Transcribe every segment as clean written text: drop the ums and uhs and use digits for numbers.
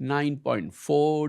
9.4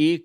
1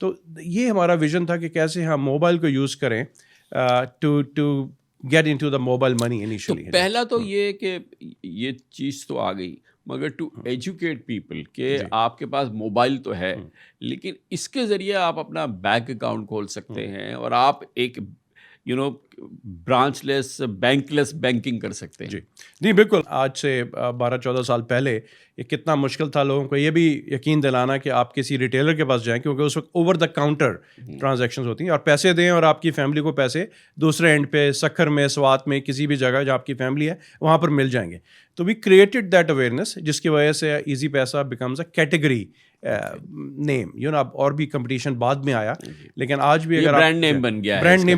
تو یہ ہمارا ویژن تھا کہ کیسے ہم موبائل کو یوز کریں to get into the mobile money initially. تو پہلا تو یہ کہ یہ چیز تو آ گئی، مگر ٹو ایجوکیٹ پیپل کہ آپ کے پاس موبائل تو ہے، لیکن اس کے ذریعے آپ اپنا بینک اکاؤنٹ کھول سکتے ہیں اور آپ ایک برانچ لیس بینک لیس بینکنگ کر سکتے ہیں. جی بالکل. آج سے 12-14 سال پہلے یہ کتنا مشکل تھا لوگوں کو یہ بھی یقین دلانا کہ آپ کسی ریٹیلر کے پاس جائیں، کیونکہ اس وقت اوور دا کاؤنٹر ٹرانزیکشنز ہوتی ہیں، اور پیسے دیں اور آپ کی فیملی کو پیسے دوسرے اینڈ پہ سکھر میں، سوات میں، کسی بھی جگہ جہاں آپ کی فیملی ہے وہاں پر مل جائیں گے. تو وی کریٹڈ دیٹ اویئرنیس، جس کی وجہ سے ایزی پیسہ بیکمز اے کیٹیگری نیم. اب اور بھی کمپٹیشن بعد میں آیا، لیکن آج بھی اگر برانڈ نیم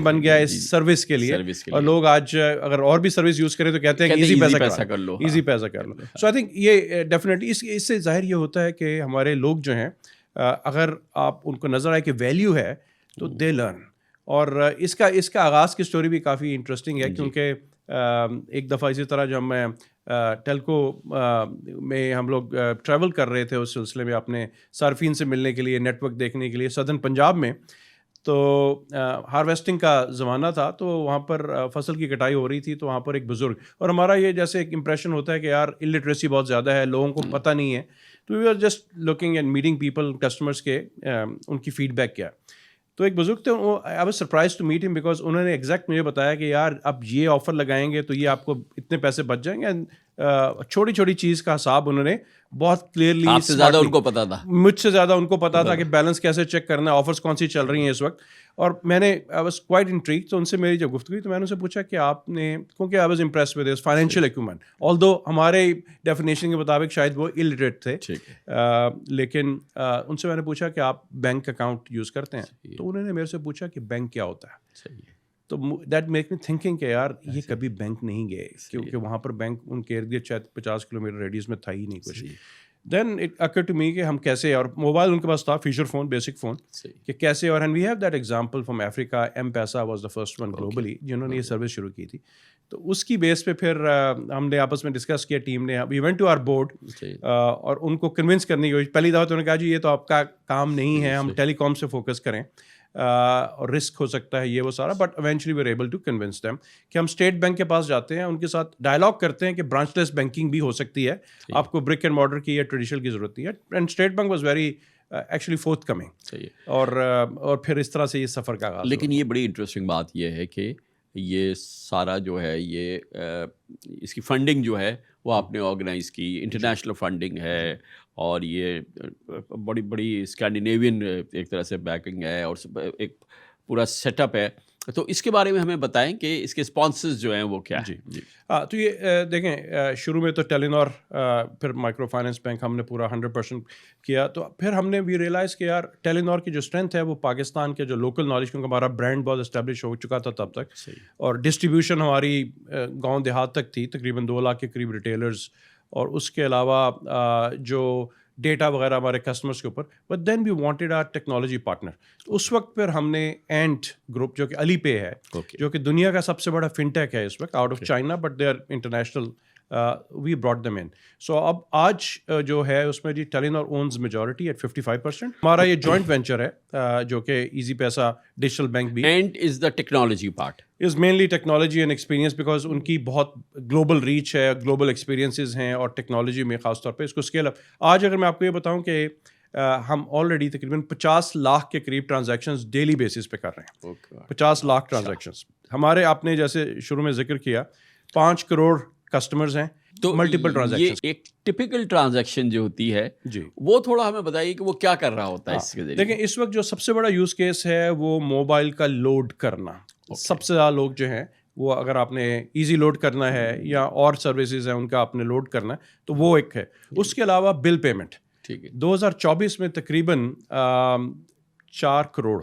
بن گیا ہے اس سروس کے لیے، اور لوگ آج اگر اور بھی سروس یوز کریں تو کہتے ہیں کہ ایزی پیسہ کر لو. سو آئی تھنک یہ ڈیفینیٹلی اس سے ظاہر یہ ہوتا ہے کہ ہمارے لوگ جو ہیں اگر آپ ان کو نظر آئے کہ ویلیو ہے تو دے لرن. اور اس کا آغاز کی اسٹوری بھی کافی انٹرسٹنگ ہے، کیونکہ ایک دفعہ اسی طرح جب میں ٹیلکو میں ہم لوگ ٹریول کر رہے تھے اس سلسلے میں اپنے صارفین سے ملنے کے لیے، نیٹ ورک دیکھنے کے لیے سدرن پنجاب میں، تو ہارویسٹنگ کا زمانہ تھا، تو وہاں پر فصل کی کٹائی ہو رہی تھی. تو وہاں پر ایک بزرگ، اور ہمارا یہ جیسے ایک امپریشن ہوتا ہے کہ یار الٹریسی بہت زیادہ ہے، لوگوں کو پتہ نہیں ہے. تو we are just looking and meeting people, customers کے ان کی فیڈ بیک کیا. تو ایک بزرگ تھے، I was surprise to meet ہم، بیکاز انہوں نے ایگزیکٹ مجھے بتایا کہ یار اب یہ آفر لگائیں گے تو یہ آپ کو اتنے پیسے بچ جائیں گے. چھوٹی چھوٹی چیز کا حساب انہوں نے بہت کلیئرلی، آپ سے زیادہ ان کو پتا تھا، مجھ سے زیادہ ان کو پتا تھا کہ بیلنس کیسے چیک کرنا ہے، آفرز کون سی چل رہی ہیں اس وقت. اور میں نے آئی واز کوائٹ انٹریگڈ. تو ان سے میری جب گفتگو، تو میں نے ان سے پوچھا کہ آپ نے، کیونکہ I was impressed with his financial Acumen, آلدو ہمارے ڈیفینیشن کے مطابق شاید وہ الٹریٹ تھے، لیکن ان سے میں نے پوچھا کہ آپ بینک اکاؤنٹ یوز کرتے ہیں؟ تو انہوں نے میرے سے پوچھا کہ بینک کیا ہوتا ہے. تو دیٹ میک می تھنکنگ کہ یار یہ کبھی بینک نہیں گئے، کیونکہ وہاں پر بینک ان کے ارد گرد شاید 50 کلومیٹر ریڈیس میں تھا ہی نہیں کچھ. Then it occur to me کہ ہم کیسے، اور موبائل ان کے پاس تھا، فیچر فون، بیسک فون، کہ کیسے. اور and we have that example from Africa. M Pesa was the first one globally جنہوں نے یہ سروس شروع کی تھی. تو اس کی بیس پہ پھر ہم نے آپس میں ڈسکس کیا، ٹیم نے، we went to our board, اور ان کو کنونس کرنے کی کوشش. پہلی دفعہ تو انہوں نے کہا جی یہ تو آپ کا کام نہیں ہے، ہم ٹیلی کام سے فوکس کریں، اور رسک ہو سکتا ہے یہ وہ سارا. But eventually we are able to convince them کہ ہم اسٹیٹ بینک کے پاس جاتے ہیں، ان کے ساتھ ڈائلاگ کرتے ہیں کہ برانچ لیس بینکنگ بھی ہو سکتی ہے، آپ کو برک اینڈ مارٹر کی یا ٹریڈیشنل کی ضرورت نہیں ہے. And State Bank was very actually forthcoming. اور پھر اس طرح سے یہ سفر کا آغاز. لیکن یہ بڑی انٹرسٹنگ بات یہ ہے کہ یہ سارا جو ہے، یہ اس کی فنڈنگ جو ہے وہ آپ نے آرگنائز کی، انٹرنیشنل فنڈنگ ہے، اور یہ بڑی بڑی اسکینڈینیوین ایک طرح سے بیکنگ ہے، اور ایک پورا سیٹ اپ ہے. تو اس کے بارے میں ہمیں بتائیں کہ اس کے اسپانسرز جو ہیں وہ کیا ہیں. جی تو یہ دیکھیں، شروع میں تو ٹیلینور، پھر مائکرو فائنینس بینک ہم نے پورا 100% کیا. تو پھر ہم نے بھی ریئلائز کہ یار ٹیلینور کی جو اسٹرینتھ ہے وہ پاکستان کے جو لوکل نالج، کیونکہ ہمارا برانڈ بہت اسٹیبلش ہو چکا تھا تب تک، اور ڈسٹریبیوشن ہماری گاؤں دیہات تک تھی، تقریباً 2 لاکھ کے قریب ریٹیلرز، اور اس کے علاوہ جو ڈیٹا وغیرہ ہمارے کسٹمرس کے اوپر. But then we wanted a technology partner. اس وقت پھر ہم نے اینٹ گروپ، جو کہ علی پے ہے، جو کہ دنیا کا سب سے بڑا فن ٹیک ہے اس وقت، out of China, but they are international, we brought them in. So اب آج جو ہے اس میں جی ٹیلینور اونز میجورٹی ایٹ 55%. ہمارا یہ جوائنٹ وینچر ہے جو کہ ایزی پیسہ ڈیجیٹل بینک بھی، and is the technology part is mainly technology and experience, because ان کی بہت گلوبل ریچ ہے، گلوبل ایکسپیرینسز ہیں، اور ٹیکنالوجی میں خاص طور پہ اس کو اسکیل اپ. آج اگر میں آپ کو یہ بتاؤں کہ ہم آلریڈی تقریباً 50 لاکھ کے قریب ٹرانزیکشنز ڈیلی بیسس پہ کر رہے ہیں. 50 لاکھ ٹرانزیکشنز ہمارے. آپ نے جیسے شروع میں ذکر کیا 5 کروڑ کسٹمرز ہیں، تو ملٹیپل ٹرانزیکشن. ایک ٹپیکل ٹرانزیکشن جو ہوتی ہے جی، وہ تھوڑا ہمیں بتائیے کہ وہ کیا کر رہا ہوتا ہے اس کے ذریعے. دیکھیں اس وقت جو سب سے بڑا یوز کیس ہے وہ موبائل کا لوڈ کرنا. سب سے زیادہ لوگ جو ہیں وہ، اگر آپ نے ایزی لوڈ کرنا ہے یا اور سروسز ہیں ان کا آپ نے لوڈ کرنا ہے، تو وہ ایک ہے. اس کے علاوہ بل پیمنٹ. ٹھیک ہے. 2024 میں تقریباً 4 کروڑ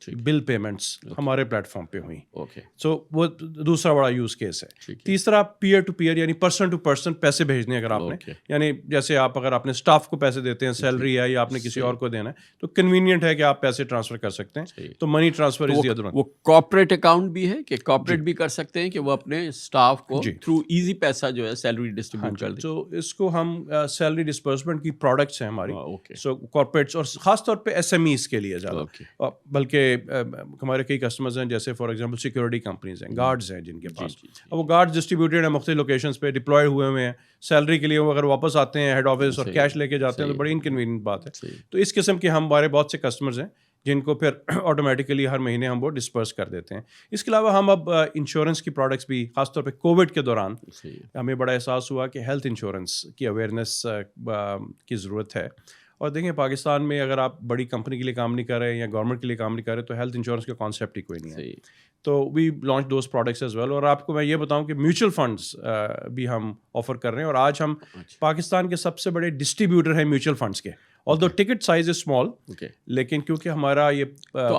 بل پیمنٹس ہمارے پلیٹ فارم پہ ہوئیں. اوکے سو وہ دوسرا بڑا یوز کیس ہے. تیسرا پیئر ٹو پیئر یعنی پرسن ٹو پرسن پیسے بھیجنے. اگر آپ نے یعنی جیسے آپ اگر اپنے اسٹاف کو پیسے دیتے ہیں, سیلری ہے یا آپ نے کسی اور کو دینا ہے, تو کنوینئنٹ ہے کہ آپ پیسے ٹرانسفر کر سکتے ہیں. تو money transfer is the other one. وہ کارپوریٹ اکاؤنٹ بھی ہے کہ کارپوریٹ بھی کر سکتے ہیں کہ وہ اپنے اسٹاف کو تھرو ایزی پیسہ جو ہے سیلری ڈسٹریبیوٹ کر دیں. تو اس کو ہم سیلری ڈسپرسمنٹ کی پروڈکٹس ہیں ہماری. سو کارپوریٹس اور خاص طور پہ ایس ایم ایز کے لیے زیادہ, بلکہ ہمارے کئی کسٹمرز ہیں جیسے فار ایگزامپل سیکورٹی کمپنیز ہیں, گارڈز ہیں جن کے پاس, اب وہ گارڈ ڈسٹریبیوٹیڈ ہیں مختلف لوکیشنز پہ, ڈپلوائے ہوئے ہیں. سیلری کے لیے وہ اگر واپس آتے ہیں ہیڈ آفس اور کیش لے کے جاتے ہیں تو بڑی انکنوینئنٹ بات ہے. تو اس قسم کے ہمارے بہت سے کسٹمرز ہیں جن کو پھر آٹومیٹیکلی ہر مہینے ہم وہ ڈسپرس کر دیتے ہیں. اس کے علاوہ ہم اب انشورنس کی پروڈکٹس بھی, خاص طور پہ کووڈ کے دوران ہمیں بڑا احساس ہوا کہ ہیلتھ انشورنس کی اویئرنیس کی ضرورت ہے. اور دیکھیں پاکستان میں اگر آپ بڑی کمپنی کے لیے کام نہیں کر رہے ہیں یا گورنمنٹ کے لیے کام نہیں کر رہے تو ہیلتھ انشورنس کا کانسیپٹ ہی کوئی نہیں ہے. تو we launch those products as well. اور آپ کو میں یہ بتاؤں کہ میوچل فنڈس بھی ہم آفر کر رہے ہیں, اور آج ہم پاکستان کے سب سے بڑے ڈسٹریبیوٹر ہیں میوچل فنڈس کے. although ticket size is small, لیکن کیونکہ ہمارا یہ تو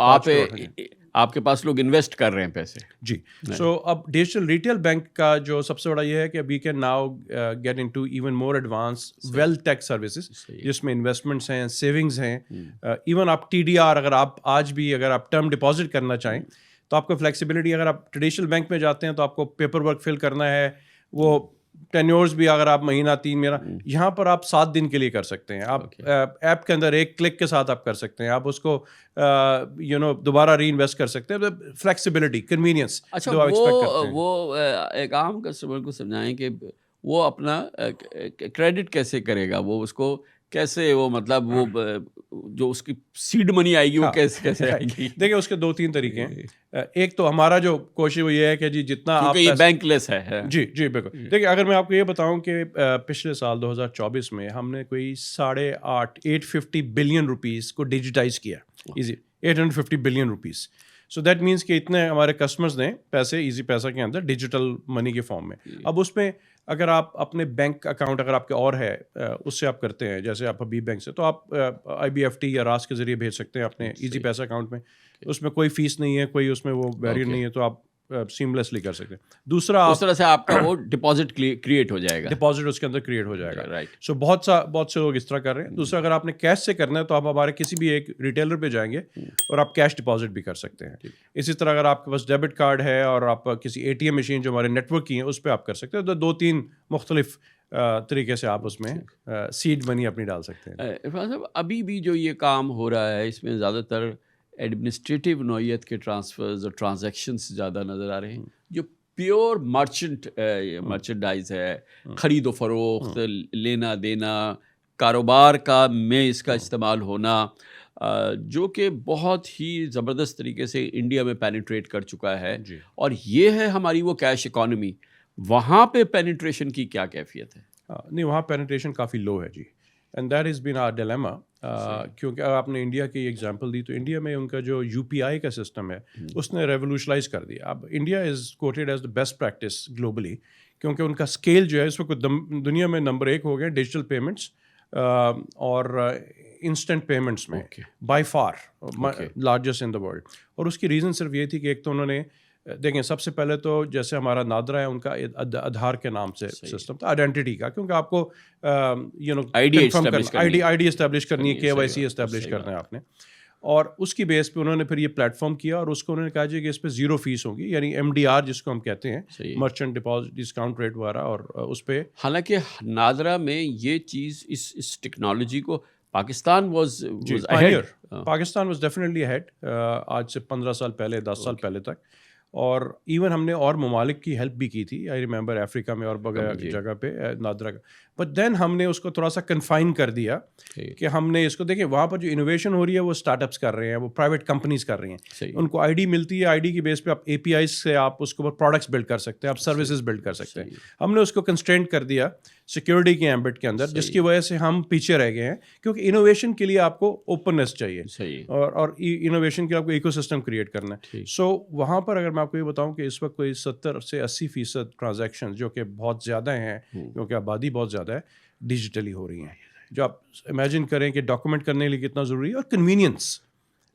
آپ کے پاس لوگ انویسٹ کر رہے ہیں پیسے. جی. سو اب ڈیجیٹل ریٹیل بینک کا جو سب سے بڑا یہ ہے کہ we can now get into even more advance wealth tech services, جس میں انویسٹمنٹس ہیں, سیونگز ہیں, ایون آپ ٹی ڈی آر اگر آپ آج بھی اگر آپ ٹرم ڈپازٹ کرنا چاہیں تو آپ کو فلیکسیبلٹی. اگر آپ ٹریڈیشنل بینک میں جاتے ہیں تو آپ کو پیپر ورک فل کرنا ہے, وہ ٹینیورز بھی اگر آپ مہینہ 3 مہینہ, یہاں پر آپ 7 دن کے لیے کر سکتے ہیں. آپ ایپ کے اندر ایک کلک کے ساتھ آپ کر سکتے ہیں, آپ اس کو دوبارہ ری انویسٹ کر سکتے ہیں. Flexibility, convenience. اچھا, وہ ایک عام کسٹمر کو سمجھائیں کہ وہ اپنا کریڈٹ کیسے کرے گا, وہ اس کو کیسے, وہ مطلب وہ جو اس کی سیڈ منی آئے گی وہ کیسے آئے گی. دیکھیں اس کے 2-3 طریقے ہیں. ایک تو ہمارا جو کوشش وہ یہ ہے کہ جی جتنا آپ, یہ بینک لیس ہے. جی بالکل. دیکھیں اگر میں آپ کو یہ بتاؤں کہ پچھلے سال 2024 میں ہم نے کوئی 850 بلین روپیز کو ڈیجیٹائز کیا. Easy 850 billion rupees. So that means کہ اتنے ہمارے کسٹمرز نے پیسے ایزی پیسہ کے اندر ڈیجیٹل منی کے فارم میں. اب اس میں اگر آپ اپنے بینک اکاؤنٹ اگر آپ کے اور ہے اس سے آپ کرتے ہیں, جیسے آپ حبیب بینک سے, تو آپ آئی بی ایف ٹی یا راس کے ذریعے بھیج سکتے ہیں اپنے ایزی پیسہ اکاؤنٹ میں. اس میں کوئی فیس نہیں ہے, کوئی اس میں وہ بیریئر نہیں ہے, تو آپ سیملیسلی کر سکتے ہیں. دوسرا اس طرح سے آپ کا وہ ڈپازٹ کریٹ ہو جائے گا, ڈپازٹ اس کے اندر کریٹ ہو جائے گا. رائٹ. سو بہت سے لوگ اس طرح کر رہے ہیں. دوسرا اگر آپ نے کیش سے کرنا ہے تو آپ ہمارے کسی بھی ایک ریٹیلر پہ جائیں گے اور آپ کیش ڈپازٹ بھی کر سکتے ہیں. اسی طرح اگر آپ کے پاس ڈیبٹ کارڈ ہے اور آپ کسی اے ٹی ایم مشین جو ہمارے نیٹ ورک کی ہیں اس پہ آپ کر سکتے ہیں. تو 2-3 مختلف طریقے سے آپ اس میں سیڈ منی اپنی ڈال سکتے ہیں. عرفان صاحب, ابھی بھی جو یہ کام ہو رہا ہے اس میں زیادہ تر ایڈمنسٹریٹو نوعیت کے ٹرانسفرز اور ٹرانزیکشنز زیادہ نظر آ رہے ہیں. جو پیور مرچنڈائز ہے, خرید و فروخت, لینا دینا, کاروبار کا میں اس کا استعمال ہونا, جو کہ بہت ہی زبردست طریقے سے انڈیا میں پینیٹریٹ کر چکا ہے. اور یہ ہے ہماری وہ کیش اکانومی. وہاں پہ پینیٹریشن کی کیا کیفیت ہے؟ نہیں, وہاں پینیٹریشن کافی لو ہے جی. And that is been our dilemma. کیونکہ آپ نے انڈیا کی ایگزامپل دی, تو انڈیا میں ان کا جو یو پی آئی کا سسٹم ہے اس نے ریولیوشنائز کر دیا. اب India is quoted as the best practice globally, کیونکہ ان کا اسکیل جو ہے اس وقت دنیا میں نمبر 1 ہو گیا ڈیجیٹل پیمنٹس اور انسٹنٹ پیمنٹس میں, by for largest in the world. اور اس کی ریزن صرف یہ تھی کہ ایک تو انہوں نے دیکھیں سب سے پہلے تو جیسے ہمارا نادرا ہے ان کا آدھار کے نام سے سسٹم تھا, آئیڈینٹی کا, کیونکہ آپ کو آئی ڈی اسٹیبلش کرنی ہے, کے وائی سی اسٹیبلش کرنا ہے آپ نے. اور اس کی بیس پہ انہوں نے پھر یہ پلیٹ فارم کیا اور اس کو انہوں نے کہا جی کہ اس پہ 0 فیس ہوگی, یعنی ایم ڈی آر جس کو ہم کہتے ہیں, مرچنٹ ڈپازٹ ڈسکاؤنٹ ریٹ وغیرہ. اور اس پہ حالانکہ نادرا میں یہ چیز اس ٹیکنالوجی کو پاکستان واز ڈیفینیٹلی اہیڈ آج سے 15 سال پہلے, 10 سال پہلے تک. اور ایون ہم نے اور ممالک کی ہیلپ بھی کی تھی, آئی ریممبر افریقہ میں اور جگہ پہ نادرا کا. بٹ دین ہم نے اس کو تھوڑا سا کنفائن کر دیا کہ ہم نے اس کو دیکھیں وہاں پر جو انوویشن ہو رہی ہے وہ اسٹارٹ اپس کر رہے ہیں, وہ پرائیویٹ کمپنیز کر رہی ہیں. ان کو آئی ڈی ملتی ہے, آئی ڈی کی بیس پہ آپ اے پی آئی سے آپ اس کے اوپر پروڈکٹس بلڈ کر سکتے ہیں, آپ سروسز بلڈ کر سکتے ہیں. ہم نے اس کو کنسٹرینٹ کر دیا سیکورٹی کے ایمبٹ کے اندر, جس کی وجہ سے ہم پیچھے رہ گئے ہیں. کیونکہ انوویشن کے لیے آپ کو اوپننیس چاہیے اور انوویشن کے لیے آپ کو ایکو سسٹم کریٹ کرنا ہے. سو وہاں پر اگر میں آپ کو یہ بتاؤں کہ اس وقت کوئی 70 سے 80% ٹرانزیکشن جو کہ بہت زیادہ ہیں کیونکہ آبادی بہت زیادہ ہے, ڈیجیٹلی ہو رہی ہیں. جو آپ امیجن کریں کہ ڈاکومنٹ کرنے کے لیے کتنا ضروری ہے, اور کنوینئنس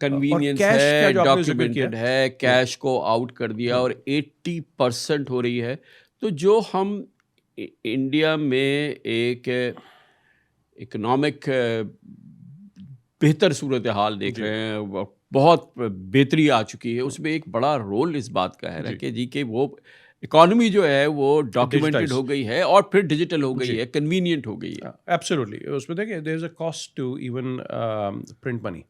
کنوینئنس cash کا ہے, جو آپ نے ذکر ڈاکیومنٹڈ کیا، ہے, کیش کو آؤٹ کر دیا اور 80% ہو رہی ہے. تو جو ہم انڈیا میں ایک اکنامک بہتر صورتحال دیکھ رہے ہیں, بہت بہتری آ چکی ہے, اس میں ایک بڑا رول اس بات کا ہے کہ جی کہ وہ اکانومی جو ہے وہ ڈاکیومنٹڈ ہو گئی ہے اور پھر ڈیجیٹل ہو گئی ہے, کنوینئنٹ ہو گئی ہے. ایبسولوٹلی. اس میں دیکھیں there is a cost to even print money.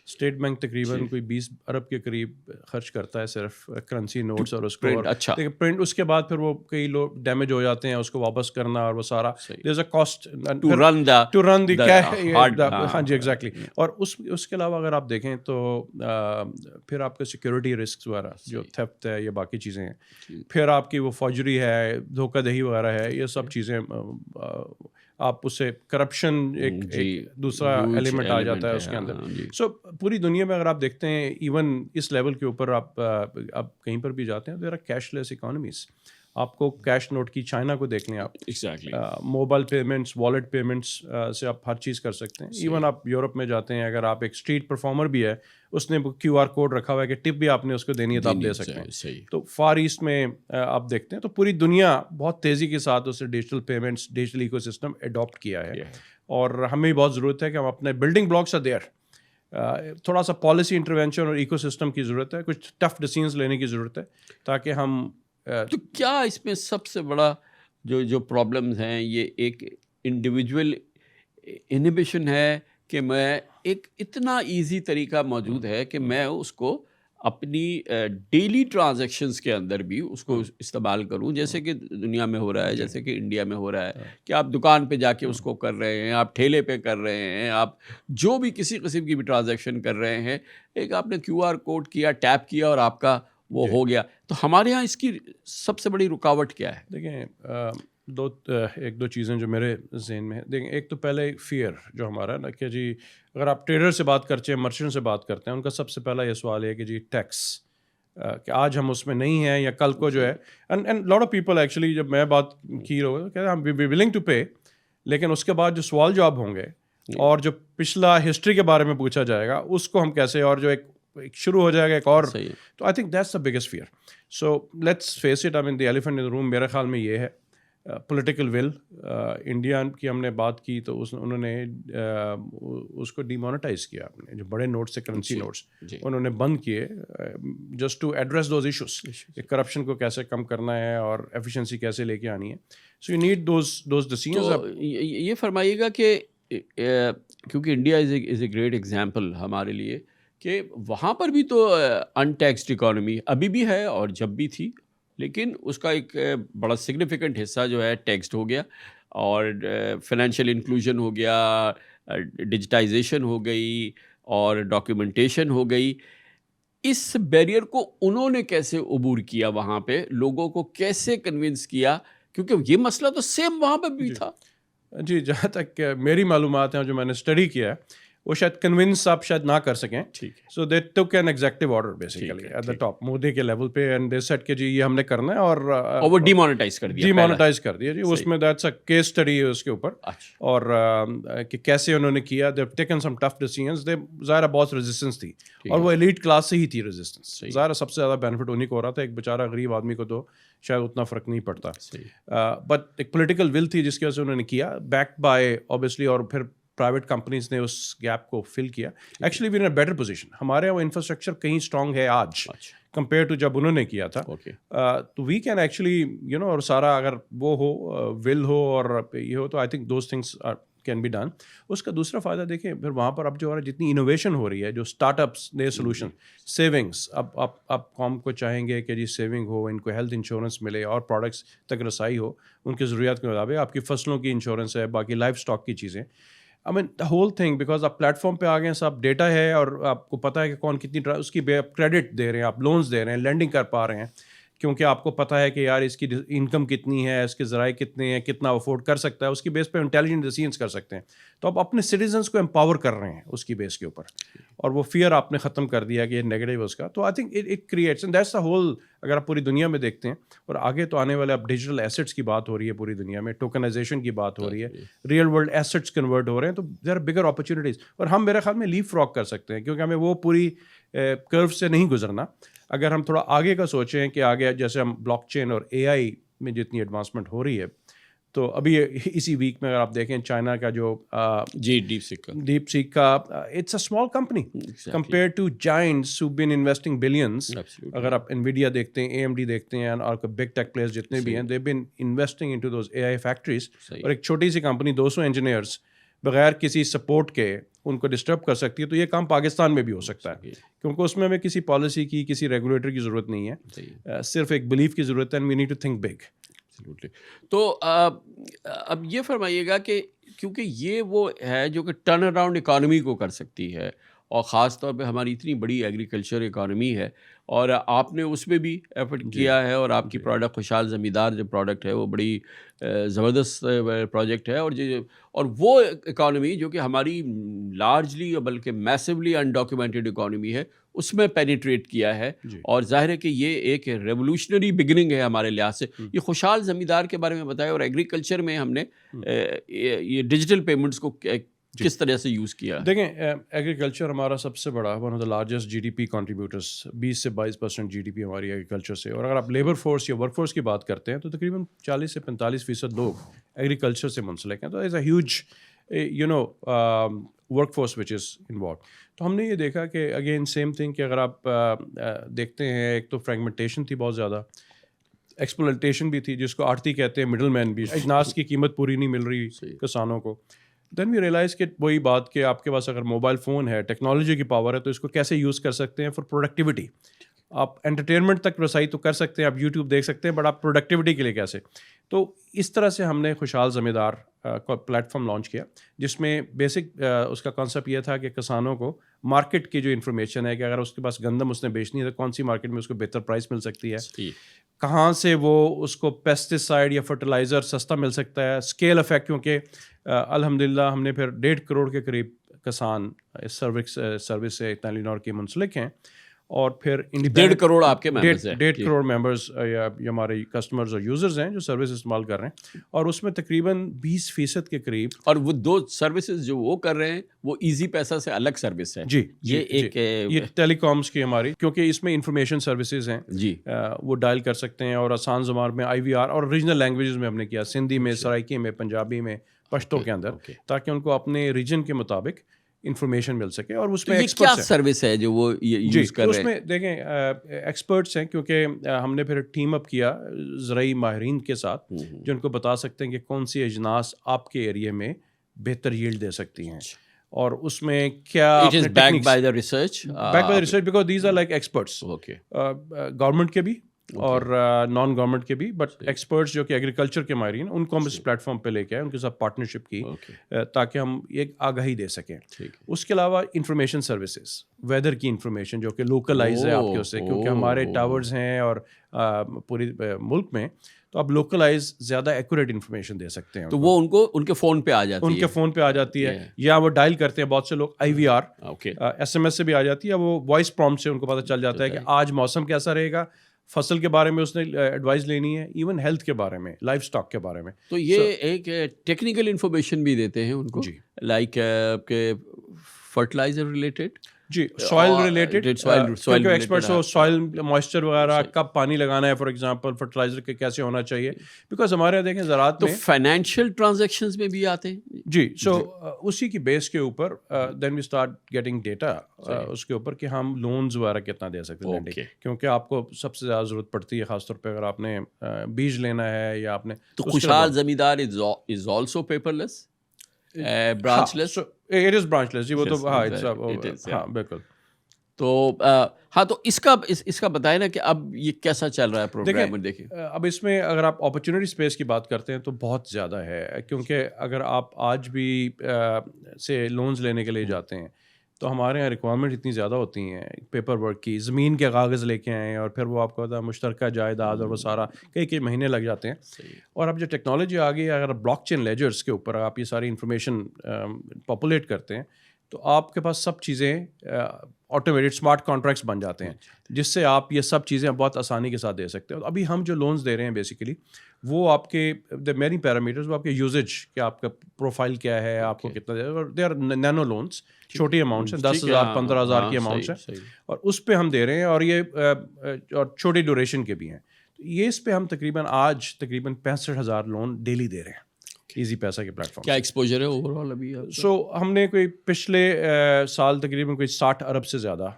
State bank تقریباً کوئی 20 ارب کے قریب خرچ کرتا ہے صرف کرنسی نوٹس اور اس کو, اچھا پرنٹ. اس کے بعد پھر وہ کئی لوگ ڈیمیج ہو جاتے ہیں, اس کو واپس کرنا اور وہ سارا دیر is a cost to run دی. ہاں جی ایگزیکٹلی. اور اس کے علاوہ اگر آپ دیکھیں تو پھر آپ کے سیکورٹی رسک وغیرہ جو تھیفٹ ہے, یہ باقی چیزیں ہیں, پھر آپ کی وہ فوجری ہے, دھوکہ دہی وغیرہ ہے, یہ سب چیزیں آپ اس سے کرپشن ایک دوسرا ایلیمنٹ آ جاتا ہے اس کے اندر. سو پوری دنیا میں اگر آپ دیکھتے ہیں ایون اس لیول کے اوپر آپ کہیں پر بھی جاتے ہیں, there are cashless economies. آپ کو کیش نوٹ کی چائنا کو دیکھ لیں آپ, موبائل پیمنٹس, والیٹ پیمنٹس سے آپ ہر چیز کر سکتے ہیں. ایون آپ یورپ میں جاتے ہیں, اگر آپ ایک اسٹریٹ پرفارمر بھی ہے, اس نے QR کوڈ رکھا ہوا ہے کہ ٹپ بھی آپ نے اس کو دینی ہے تو آپ دے سکتے ہیں. تو فار ایسٹ میں آپ دیکھتے ہیں تو پوری دنیا بہت تیزی کے ساتھ اسے digital payments, digital ecosystem adopt کیا ہے. اور ہمیں بہت ضرورت ہے کہ ہم اپنے بلڈنگ بلاکس آر دیئر, تھوڑا سا پالیسی انٹروینشن اور ایکو سسٹم کی ضرورت ہے, کچھ ٹف ڈیسیژنس لینے کی ضرورت ہے تاکہ ہم. تو کیا اس میں سب سے بڑا جو پرابلمز ہیں, یہ ایک انڈیویجول انہیبیشن ہے کہ میں ایک اتنا ایزی طریقہ موجود ہے کہ میں اس کو اپنی ڈیلی ٹرانزیکشنز کے اندر بھی اس کو استعمال کروں, جیسے کہ دنیا میں ہو رہا ہے, جیسے کہ انڈیا میں ہو رہا ہے کہ آپ دکان پہ جا کے اس کو کر رہے ہیں, آپ ٹھیلے پہ کر رہے ہیں, آپ جو بھی کسی قسم کی بھی ٹرانزیکشن کر رہے ہیں, ایک آپ نے QR کوڈ کیا, ٹیپ کیا اور آپ کا وہ ہو گیا. تو ہمارے یہاں اس کی سب سے بڑی رکاوٹ کیا ہے؟ دیکھیں ایک دو چیزیں جو میرے ذہن میں ہیں. دیکھیں ایک تو پہلے فیئر جو ہمارا ہے نا کہ جی اگر آپ ٹریڈر سے بات کرتے ہیں, مرچنٹ سے بات کرتے ہیں, ان کا سب سے پہلا یہ سوال ہے کہ جی ٹیکس, کہ آج ہم اس میں نہیں ہیں یا کل کو جو ہے. And lot of people actually جب میں بات کی ہوگا کہ ہم وی ولنگ ٹو پے, لیکن اس کے بعد جو سوال جواب ہوں گے اور جو پچھلا ہسٹری کے بارے میں پوچھا جائے گا اس کو ہم کیسے, اور جو ایک شروع ہو جائے گا ایک اور. تو I think that's the biggest fear. So let's face it, I mean the elephant in the room میرے خیال میں یہ ہے پولیٹیکل ول. انڈیا کی ہم نے بات کی تو انہوں نے اس کو ڈی مانیٹائز کیا, اپنے جو بڑے نوٹس تھے کرنسی نوٹس انہوں نے بند کیے, just to address those issues, corruption کو کیسے کم کرنا ہے اور ایفیشنسی کیسے لے کے آنی ہے. So you need those decisions. یہ فرمائیے گا کہ کیونکہ India is a great example ہمارے لیے کہ وہاں پر بھی تو انٹیکسڈ اکانومی ابھی بھی ہے اور جب بھی تھی, لیکن اس کا ایک بڑا سگنیفیکنٹ حصہ جو ہے ٹیکسڈ ہو گیا, اور فائنینشیل انکلوژن ہو گیا, ڈیجیٹائزیشن ہو گئی اور ڈاکیومنٹیشن ہو گئی. اس بیریئر کو انہوں نے کیسے عبور کیا, وہاں پہ لوگوں کو کیسے کنونس کیا, کیونکہ یہ مسئلہ تو سیم وہاں پہ بھی تھا. جی جہاں تک میری معلومات ہیں جو میں نے اسٹڈی کیا ہے, وہ شاید کنونس آپ شاید نہ کر سکیں. So they took an executive order basically at the top, Modi کے لیول پہ, اینڈ دے سیڈ کہ جی یہ ہم نے کرنا ہے, اور وہ ڈی مانیٹائز کر دیا. جی اس میں دیٹس اے کیس اسٹڈی ہے اس کے اوپر, اور کہ کیسے انہوں نے کیا. دے ٹیکن سم ٹف ڈیسیژنز. دے ظاہر بہت ریزسٹنس تھی, اور وہ ایلیٹ کلاس سے ہی تھی ریزسٹنس. ظاہر سب سے زیادہ بینیفٹ انہیں کو ہو رہا تھا, ایک بیچارہ غریب آدمی کو تو شاید اتنا فرق نہیں پڑتا. بٹ ایک پولیٹیکل ول تھی جس کی وجہ سے انہوں نے کیا, بیکڈ بائی اوبیسلی, اور پھر پرائیویٹ کمپنیز نے اس گیپ کو فل کیا. Actually we in a better position. ہمارے وہ انفراسٹرکچر کہیں اسٹرانگ ہے آج کمپیئر ٹو جب انہوں نے کیا تھا. تو we can actually you know, اور سارا اگر وہ ہو, ول ہو اور یہ ہو, تو I think those things can be done. اس کا دوسرا فائدہ دیکھیں پھر وہاں پر اب جو ہو رہا ہے, جتنی انوویشن ہو رہی ہے, جو اسٹارٹ اپس نئے سولوشن, سیونگس, اب قوم کو چاہیں گے کہ جی سیونگ ہو, ان کو ہیلتھ انشورنس ملے اور پروڈکٹس تک رسائی ہو ان کی ضروریات کے مطابق. آپ کی فصلوں کی انشورنس ہے, باقی لائف اسٹاک کی چیزیں. آئی مین دا ہول تھنگ, بیکاز آپ پلیٹ فارم پہ آ گئے ہیں, سب ڈیٹا ہے اور آپ کو پتہ ہے کہ کون کتنی اس کی کریڈٹ دے رہے ہیں, آپ لونز دے رہے ہیں, لینڈنگ کر پا رہے ہیں, کیونکہ آپ کو پتہ ہے کہ یار اس کی انکم کتنی ہے, اس کے ذرائع کتنے ہیں, کتنا افورڈ کر سکتا ہے, اس کی بیس پہ انٹیلیجنٹ ڈیسیژنس کر سکتے ہیں. تو آپ اپنے سٹیزنس کو امپاور کر رہے ہیں اس کی بیس کے اوپر, اور وہ فیئر آپ نے ختم کر دیا کہ یہ نیگیٹو ہے اس کا. تو I think it creates, and that's the whole اگر آپ پوری دنیا میں دیکھتے ہیں، اور آگے تو آنے والے اب ڈیجیٹل ایسیٹس کی بات ہو رہی ہے پوری دنیا میں، ٹوکنائزیشن کی بات ہو رہی ہے، ریئل ورلڈ ایسیٹس کنورٹ ہو رہے ہیں، تو دیر آر بگر اپرچونیٹیز، اور ہم میرے خیال میں لیپ فراگ کر سکتے ہیں، کیونکہ ہمیں وہ پوری کرو سے نہیں گزرنا. اگر ہم تھوڑا آگے کا سوچیں کہ آگے جیسے ہم بلاک چین اور اے آئی میں جتنی ایڈوانسمنٹ ہو رہی ہے، تو ابھی اسی ویک میں اگر آپ دیکھیں چائنا کا جو جی ڈیپ سیک کا it's a small company compare to giants who been investing billions. اگر آپ انویڈیا دیکھتے ہیں، اے ایم ڈی دیکھتے ہیں، اور بگ ٹیک پلیئرز جتنے بھی ہیں، they been investing into those A I factories. اور ایک چھوٹی سی کمپنی 200 انجینئرس بغیر کسی سپورٹ کے ان کو ڈسٹرب کر سکتی ہے. تو یہ کام پاکستان میں بھی ہو سکتا ہے، کیونکہ اس میں ہمیں کسی پالیسی کی، کسی ریگولیٹر کی ضرورت نہیں ہے، صرف ایک بلیف کی ضرورت ہے. And we need to think big. تو اب یہ فرمائیے گا کہ کیونکہ یہ وہ ہے جو کہ ٹرن اراؤنڈ اکانومی کو کر سکتی ہے، اور خاص طور پہ ہماری اتنی بڑی ایگریکلچر اکانومی ہے، اور آپ نے اس میں بھی ایفرٹ کیا ہے، اور آپ کی پروڈکٹ خوشحال زمیندار جو پروڈکٹ ہے وہ بڑی زبردست پروجیکٹ ہے، اور وہ اکانومی جو کہ ہماری لارجلی بلکہ میسولی انڈاکیومنٹڈ اکانومی ہے، اس میں پینیٹریٹ کیا ہے. اور ظاہر ہے کہ یہ ایک ریولوشنری بگننگ ہے ہمارے لحاظ سے. یہ خوشحال زمیندار کے بارے میں بتائیں، اور ایگریکلچر میں ہم نے یہ ڈیجیٹل پیمنٹس کو کس طرح سے یوز کیا؟ دیکھیں ایگریکلچر ہمارا سب سے بڑا one of the largest G D P contributors, 20 سے 22% جی ڈی پی ہماری ایگریکلچر سے. اور اگر آپ لیبر فورس یا ورک فورس کی بات کرتے ہیں تو تقریباً 40 سے 45% لوگ ایگریکلچر سے منسلک ہیں. تو as a huge work force which is involved. تو ہم نے یہ دیکھا کہ اگین سیم تھنگ کہ اگر آپ دیکھتے ہیں، ایک تو فریگمنٹیشن تھی بہت زیادہ، ایکسپلوٹیشن بھی تھی جس کو آڑتی کہتے ہیں، مڈل مین بھی، اجناس کی قیمت پوری نہیں مل رہی کسانوں کو. دین وی ریئلائز کہ وہی بات کہ آپ کے پاس اگر موبائل فون ہے، ٹیکنالوجی کی پاور ہے، تو اس کو کیسے یوز کر سکتے ہیں فار پروڈکٹیوٹی. آپ انٹرٹینمنٹ تک رسائی تو کر سکتے ہیں، آپ یوٹیوب دیکھ سکتے ہیں، بٹ آپ پروڈکٹیوٹی کے لیے کیسے. تو اس طرح سے ہم نے خوشحال زمیندار کا پلیٹ فارم لانچ کیا، جس میں بیسک اس کا کانسیپٹ یہ تھا کہ کسانوں کو مارکیٹ کی جو انفارمیشن ہے، کہ اگر اس کے پاس گندم اس نے بیچنی ہے تو کون سی مارکیٹ میں اس کو بہتر پرائس مل سکتی ہے، کہاں سے وہ اس کو پیسٹیسائڈ یا فرٹیلائزر سستا مل سکتا ہے. اسکیل افیکٹ، کیونکہ الحمدللہ ہم نے پھر 1.5 کروڑ کے قریب کسان اس سروس سے ٹیلی نار کے منسلک ہیں. اور پھر 1.5 کروڑ آپ کے ممبرز ہیں، 1.5 کروڑ ممبرز یا ہمارے کسٹمرز اور یوزرز ہیں جو سروس استعمال کر رہے ہیں. اور اس میں تقریباً 20% کے قریب، اور وہ 2 سروسز جو وہ کر رہے ہیں وہ ایزی پیسہ سے الگ سروس ہے. جی یہ ایک یہ ٹیلی کامس کی ہماری، کیونکہ اس میں انفارمیشن سروسز ہیں جی وہ ڈائل کر سکتے ہیں. اور آسان زبان میں IVR اور ریجنل لینگویجز میں ہم نے کیا، سندھی میں، سرائکی میں، پنجابی میں، پشتو کے اندر، تاکہ ان کو اپنے ریجن کے مطابق انفارمیشن مل سکے. اور اس میں کیا سروس ہے جو وہ یوز کر رہے ہیں؟ اس میں دیکھیں ایکسپرٹس ہیں، کیونکہ ہم نے پھر ٹیم اپ کیا زرعی ماہرین کے ساتھ، جو ان کو بتا سکتے ہیں کہ کون سی اجناس آپ کے ایریے میں بہتر ییلڈ دے سکتی ہیں. اور اس میں کیا backed by the research, because these are like experts, government کے بھی اور نان گورنمنٹ کے بھی، بٹ ایکسپرٹس جو کہ ایگریکلچر کے ماہرین، ان کو ہم اس پلیٹ فارم پہ لے کے آئے، ان کے ساتھ پارٹنرشپ کی، تاکہ ہم ایک آگاہی دے سکیں. اس کے علاوہ انفارمیشن سروسز، ویدر کی انفارمیشن جو کہ لوکلائز ہے آپ کے اس سے، کیونکہ ہمارے ٹاورز ہیں اور پوری ملک میں، تو آپ لوکلائز زیادہ ایکوریٹ انفارمیشن دے سکتے ہیں. تو وہ ان کے فون پہ آ جاتی ہے، ان کے فون پہ آ جاتی ہے، یا وہ ڈائل کرتے ہیں بہت سے لوگ IVR SMS سے بھی آ جاتی ہے. وہ وائس پرومپٹ سے ان کو پتہ چل جاتا ہے کہ آج موسم کیسا رہے گا، فصل کے بارے میں اس نے ایڈوائز لینی ہے، ایون ہیلتھ کے بارے میں، لائف سٹاک کے بارے میں. تو یہ ایک ٹیکنیکل انفارمیشن بھی دیتے ہیں ان کو، لائک کہ فرٹیلائزر ریلیٹڈ، جی سوائل ریلیٹڈ، کیونکہ ایکسپرٹس ہو سوائل موئسچر وغیرہ، کب پانی لگانا ہے فار ایگزامپل، فرٹیلائزر کے کیسے ہونا چاہیے. بیکاز ہمارے یہاں دیکھیں زراعت میں فائنینشیل ٹرانزیکشنز میں بھی آتے ہیں. جی سو اسی کی بیس کے اوپر دین وی اسٹارٹ گیٹنگ ڈیٹا اس کے اوپر کہ ہم لونز وغیرہ کتنا دے سکتے ہیں، کیونکہ آپ کو سب سے زیادہ ضرورت پڑتی ہے، خاص طور پہ اگر آپ نے بیج لینا ہے یا آپ نے. تو Khushhal Zamindar is also paperless, branchless. It is branchless, جی وہ تو ہاں بالکل. تو ہاں، تو اس کا بتائیں نا کہ اب یہ کیسا چل رہا ہے پروگرام. دیکھیں اب اس میں اگر آپ اپرچونٹی اسپیس کی بات کرتے ہیں تو بہت زیادہ ہے، کیونکہ اگر آپ آج بھی سے لونز لینے کے لیے جاتے ہیں تو ہمارے یہاں ریکوائرمنٹ اتنی زیادہ ہوتی ہیں پیپر ورک کی، زمین کے کاغذ لے کے آئیں، اور پھر وہ آپ کو پتا مشترکہ جائیداد، اور وہ سارا کئی مہینے لگ جاتے ہیں. اور اب جو ٹیکنالوجی آ گئی ہے، اگر بلاک چین لیجرس کے اوپر آپ یہ ساری انفارمیشن پاپولیٹ کرتے ہیں تو آپ کے پاس سب چیزیں آٹومیٹڈ اسمارٹ کانٹریکٹس بن جاتے ہیں جس سے آپ یہ سب چیزیں بہت آسانی کے ساتھ دے سکتے ہیں. ابھی ہم جو لونز دے رہے ہیں بیسیکلی وہ آپ کے مینی پیرامیٹرز وہ آپ کے یوزیج کہ آپ کا پروفائل کیا ہے, آپ کو کتنا دے آر نینو لونس, چھوٹی اماؤنٹس ہیں, 10,000 15,000 کی اماؤنٹس ہیں, اور اس پہ ہم دے رہے ہیں, اور یہ اور چھوٹی ڈیوریشن کے بھی ہیں. یہ اس پہ ہم تقریباً 65,000 لون ڈیلی دے رہے ہیں ایزی پیسہ کے پلیٹ فارم. کیا ایکسپوجر ہے اوور آل ابھی؟ سو ہم نے کوئی پچھلے سال تقریباً کوئی 60 ارب سے زیادہ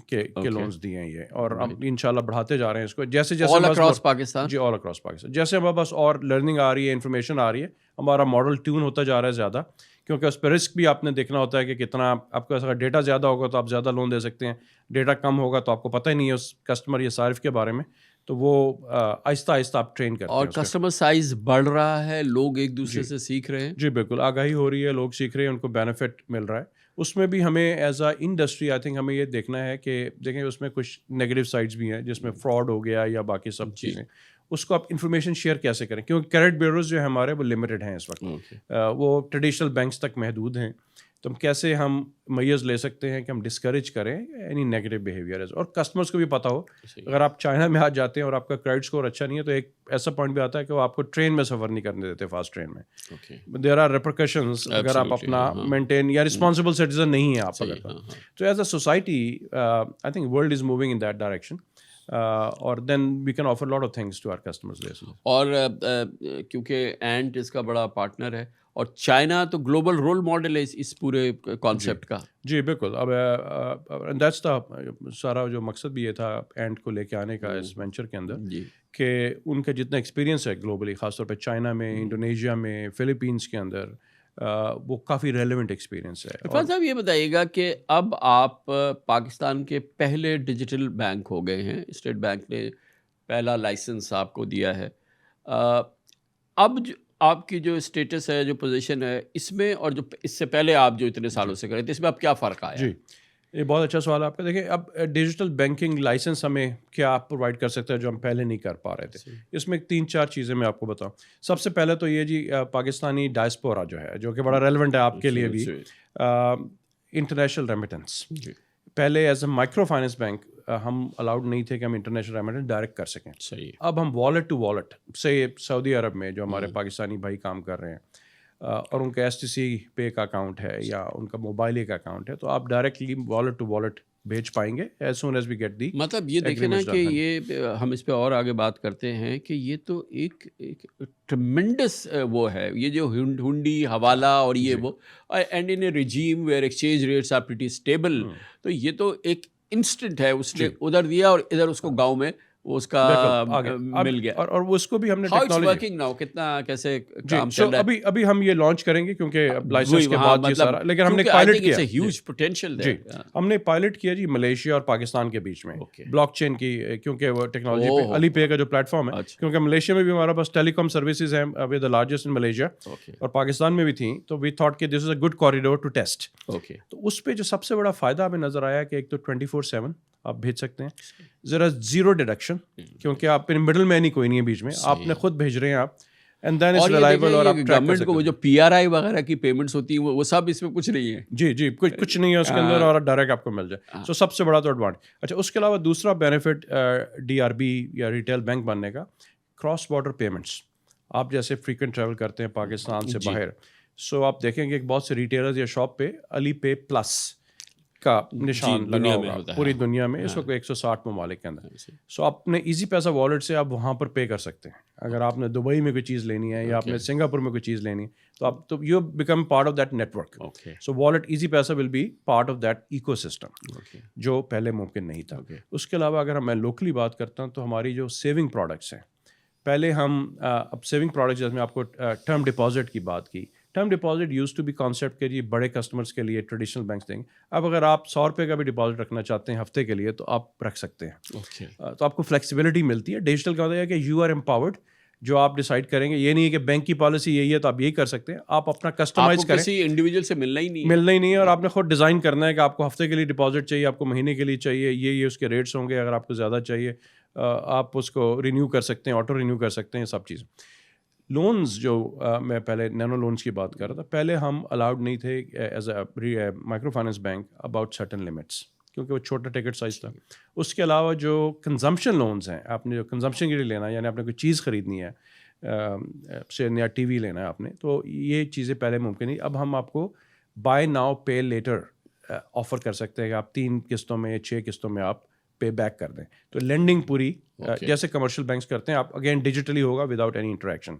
کے لونز دیے ہیں یہ, اور ہم انشاءاللہ بڑھاتے جا رہے ہیں اس کو جیسے جیسے آل اکراس پاکستان. جی, آل اکراس پاکستان. جیسے ہمارے پاس اور لرننگ آ رہی ہے, انفارمیشن آ رہی ہے, ہمارا ماڈل ٹیون ہوتا جا رہا ہے زیادہ, کیونکہ اس پہ رسک بھی آپ نے دیکھنا ہوتا ہے کہ کتنا آپ کا ڈیٹا زیادہ ہوگا تو آپ زیادہ لون دے سکتے ہیں, ڈیٹا کم ہوگا تو آپ کو پتہ ہی نہیں ہے اس کسٹمر یا صارف کے بارے میں, تو وہ آہستہ آہستہ آپ ٹرین کرتے ہیں. اور کسٹمر سائز بڑھ رہا ہے, لوگ ایک دوسرے سے سیکھ رہے ہیں. جی بالکل, آگاہی ہو رہی ہے, لوگ سیکھ رہے ہیں, ان کو بینیفٹ مل رہا ہے. اس میں بھی ہمیں as a industry I think ہمیں یہ دیکھنا ہے کہ دیکھیں اس میں کچھ نیگیٹو سائڈس بھی ہیں جس میں فراڈ ہو گیا یا باقی سب چیزیں, اس کو آپ انفارمیشن شیئر کیسے کریں, کیونکہ کریڈٹ بیوروز جو ہیں ہمارے وہ لمیٹڈ ہیں اس وقت, وہ ٹریڈیشنل بینکس تک محدود ہیں. تو کیسے ہم میز لے سکتے ہیں کہ ہم ڈسکریج کریں اینی نیگیٹو بیہیویئر, اور کسٹمرز کو بھی پتہ ہو. اگر آپ چائنا میں آج جاتے ہیں اور آپ کا کریڈٹ اسکور اچھا نہیں ہے تو ایک ایسا پوائنٹ بھی آتا ہے کہ وہ آپ کو ٹرین میں سفر نہیں کرنے دیتے, فاسٹ ٹرین میں. دیر آر ریپرکشنز اگر آپ اپنا مینٹین یا رسپانسبل سٹیزن نہیں ہے آپ اگر. تو as a society I think world is moving in that direction, اور then we can offer lot of things to our customers. اور کیونکہ اینٹ اس کا بڑا پارٹنر ہے, اور چائنا تو گلوبل رول ماڈل ہے اس پورے کانسیپٹ کا. جی بالکل, اب دیٹس دا سارا جو مقصد بھی یہ تھا اینٹ کو لے کے آنے کا اس وینچر کے اندر, کہ ان کا جتنا ایکسپیرینس ہے گلوبلی, خاص طور پہ چائنا میں, انڈونیشیا میں, فلپینس کے اندر, وہ کافی ریلیونٹ ایکسپیرینس ہے. عرفان صاحب یہ بتائیے گا کہ اب آپ پاکستان کے پہلے ڈیجیٹل بینک ہو گئے ہیں, اسٹیٹ بینک نے پہلا لائسنس آپ کو دیا ہے. اب آپ کی جو اسٹیٹس ہے, جو پوزیشن ہے اس میں, اور جو اس سے پہلے آپ جو اتنے سالوں سے کرے تھے, اس میں اب کیا فرق آیا؟ جی یہ بہت اچھا سوال ہے آپ کا. دیکھیں اب ڈیجیٹل بینکنگ لائسنس ہمیں کیا آپ پرووائڈ کر سکتے ہیں جو ہم پہلے نہیں کر پا رہے تھے. اس میں 3-4 چیزیں میں آپ کو بتاؤں. سب سے پہلے تو یہ جی پاکستانی ڈائسپورا جو ہے, جو کہ بڑا ریلیونٹ ہے آپ کے لیے بھی, انٹرنیشنل ریمیٹنس. پہلے as a micro finance bank ہم الاؤڈ نہیں تھے کہ ہم انٹرنیشنل ریمیٹنس ڈائریکٹ کر سکیں. اب ہم والٹ ٹو والٹ سے سعودی عرب میں جو ہمارے پاکستانی بھائی کام کر رہے ہیں, اور ان کا ایس ٹی سی پے کا اکاؤنٹ ہے یا ان کا موبائل کا اکاؤنٹ ہے, تو آپ ڈائریکٹلی والٹ ٹو والٹ بھیج پائیں گے as soon as we get the. مطلب یہ دیکھیں نا کہ یہ ہم اس پہ اور آگے بات کرتے ہیں کہ یہ تو ایک ٹرمنڈس وہ ہے, یہ جو ہنڈی حوالہ اور یہ وہ, and in a regime where exchange rates are pretty stable, تو یہ تو ایک انسٹنٹ ہے, اس نے ادھر دیا اور ادھر اس کو گاؤں میں اس کا مل گیا. اور اس کو بھی ہم نے ٹیکنالوجی کتنا کیسے کام چل رہا ہے. ابھی ہم یہ لانچ کریں گے کیونکہ لائسنس کے بعد یہ سارا, لیکن ہم نے پائلٹ کیا, ہیوج پوٹینشیل جی ہم نے پائلٹ کیا جی ملیشیا اور پاکستان کے بیچ میں بلاک چین کی, کیونکہ وہ ٹیکنالوجی پہ علی پے کا جو پلیٹ فارم ہے, کیونکہ ملیشیا میں بھی ہمارا پاس ٹیلی کام سروسز ہیں with the largest in Malaysia, اور پاکستان میں بھی تھیں, تو وی تھاٹ کہ this is a good corridor to test. تو اس پہ جو سب سے بڑا فائدہ ہمیں نظر آیا کہ ایک تو 24/7 آپ بھیج سکتے ہیں, ذرا زیرو ڈیڈکشن, کیونکہ آپ مڈل مین ہی کوئی نہیں ہے بیچ میں, آپ نے خود بھیج رہے ہیں آپ, اینڈ دین اٹس ریلائبل. اور آپ گورنمنٹ کو وہ جو پی آر آئی وغیرہ کی پیمنٹس ہوتی ہیں وہ سب اس میں کچھ نہیں ہے. جی کچھ نہیں ہے اس کے اندر, اور ڈائریکٹ آپ کو مل جائے. سو سب سے بڑا تو ایڈوانٹیج. اچھا اس کے علاوہ دوسرا بینیفٹ ڈی آر بی یا ریٹیل بینک بننے کا, کراس بارڈر پیمنٹس. آپ جیسے فریکوینٹ ٹریول کرتے ہیں پاکستان سے باہر, سو آپ دیکھیں گے کہ بہت سے ریٹیلرز یا شاپ پہ علی پے پلس کا نشان لگا ہوگا پوری دنیا میں اس وقت 160 ممالک کے اندر. سو آپ نے ایزی پیسہ والیٹ سے آپ وہاں پر پے کر سکتے ہیں. اگر آپ نے دبئی میں کوئی چیز لینی ہے یا آپ نے سنگاپور میں کوئی چیز لینی ہے, تو آپ تو you become part of that network. So wallet Easypaisa will be part of that ecosystem, جو پہلے ممکن نہیں تھا. اس کے علاوہ اگر میں لوکلی بات کرتا ہوں تو ہماری جو سیونگ پروڈکٹس ہیں, پہلے ہم اب سیونگ پروڈکٹس جیسے میں آپ کو ٹرم ڈپازٹ کی بات کی, term deposit use to be concept کے لیے بڑے کسٹمرس کے لیے ٹریڈیشنل بینکس دیں گے. اب اگر آپ 100 روپے کا بھی ڈپازٹ رکھنا چاہتے ہیں ہفتے کے لیے تو آپ رکھ سکتے ہیں. تو آپ کو فلیکسیبلٹی ملتی ہے. ڈیجیٹل کا ہوتا ہے کہ یو آر امپاورڈ, جو آپ ڈیسائڈ کریں گے. یہ نہیں ہے کہ بینک کی پالیسی یہی ہے تو آپ یہی کر سکتے ہیں, آپ اپنا کسٹمائز کریں. کسی انڈیویجول سے ملنا ہی نہیں ہے, اور آپ نے خود ڈیزائن کرنا ہے کہ آپ کو ہفتے کے لیے ڈپازٹ چاہیے, آپ کو مہینے کے لیے چاہیے, یہ اس کے ریٹس ہوں گے. اگر آپ کو زیادہ چاہیے آپ اس کو رینیو کر سکتے ہیں, آٹو رینیو کر سکتے ہیں, سب چیزیں. لونز جو میں پہلے نینو لونز کی بات کر رہا تھا, پہلے ہم الاؤڈ نہیں تھے as a micro finance bank about certain limits, کیونکہ وہ چھوٹا ٹکٹ سائز تھا. اس کے علاوہ جو کنزمپشن لونز ہیں, آپ نے جو کنزمپشن کے لیے لینا ہے, یعنی آپ نے کوئی چیز خریدنی ہے, سے نیا ٹی وی لینا ہے آپ نے, تو یہ چیزیں پہلے ممکن نہیں. اب ہم آپ کو by now pay later offer کر سکتے ہیں کہ آپ 3 قسطوں میں 6 قسطوں میں آپ پے بیک کر دیں. تو لینڈنگ پوری جیسے کمرشل بینکس کرتے ہیں, آپ اگین ڈیجیٹلی ہوگا وداؤٹ اینی انٹریکشن.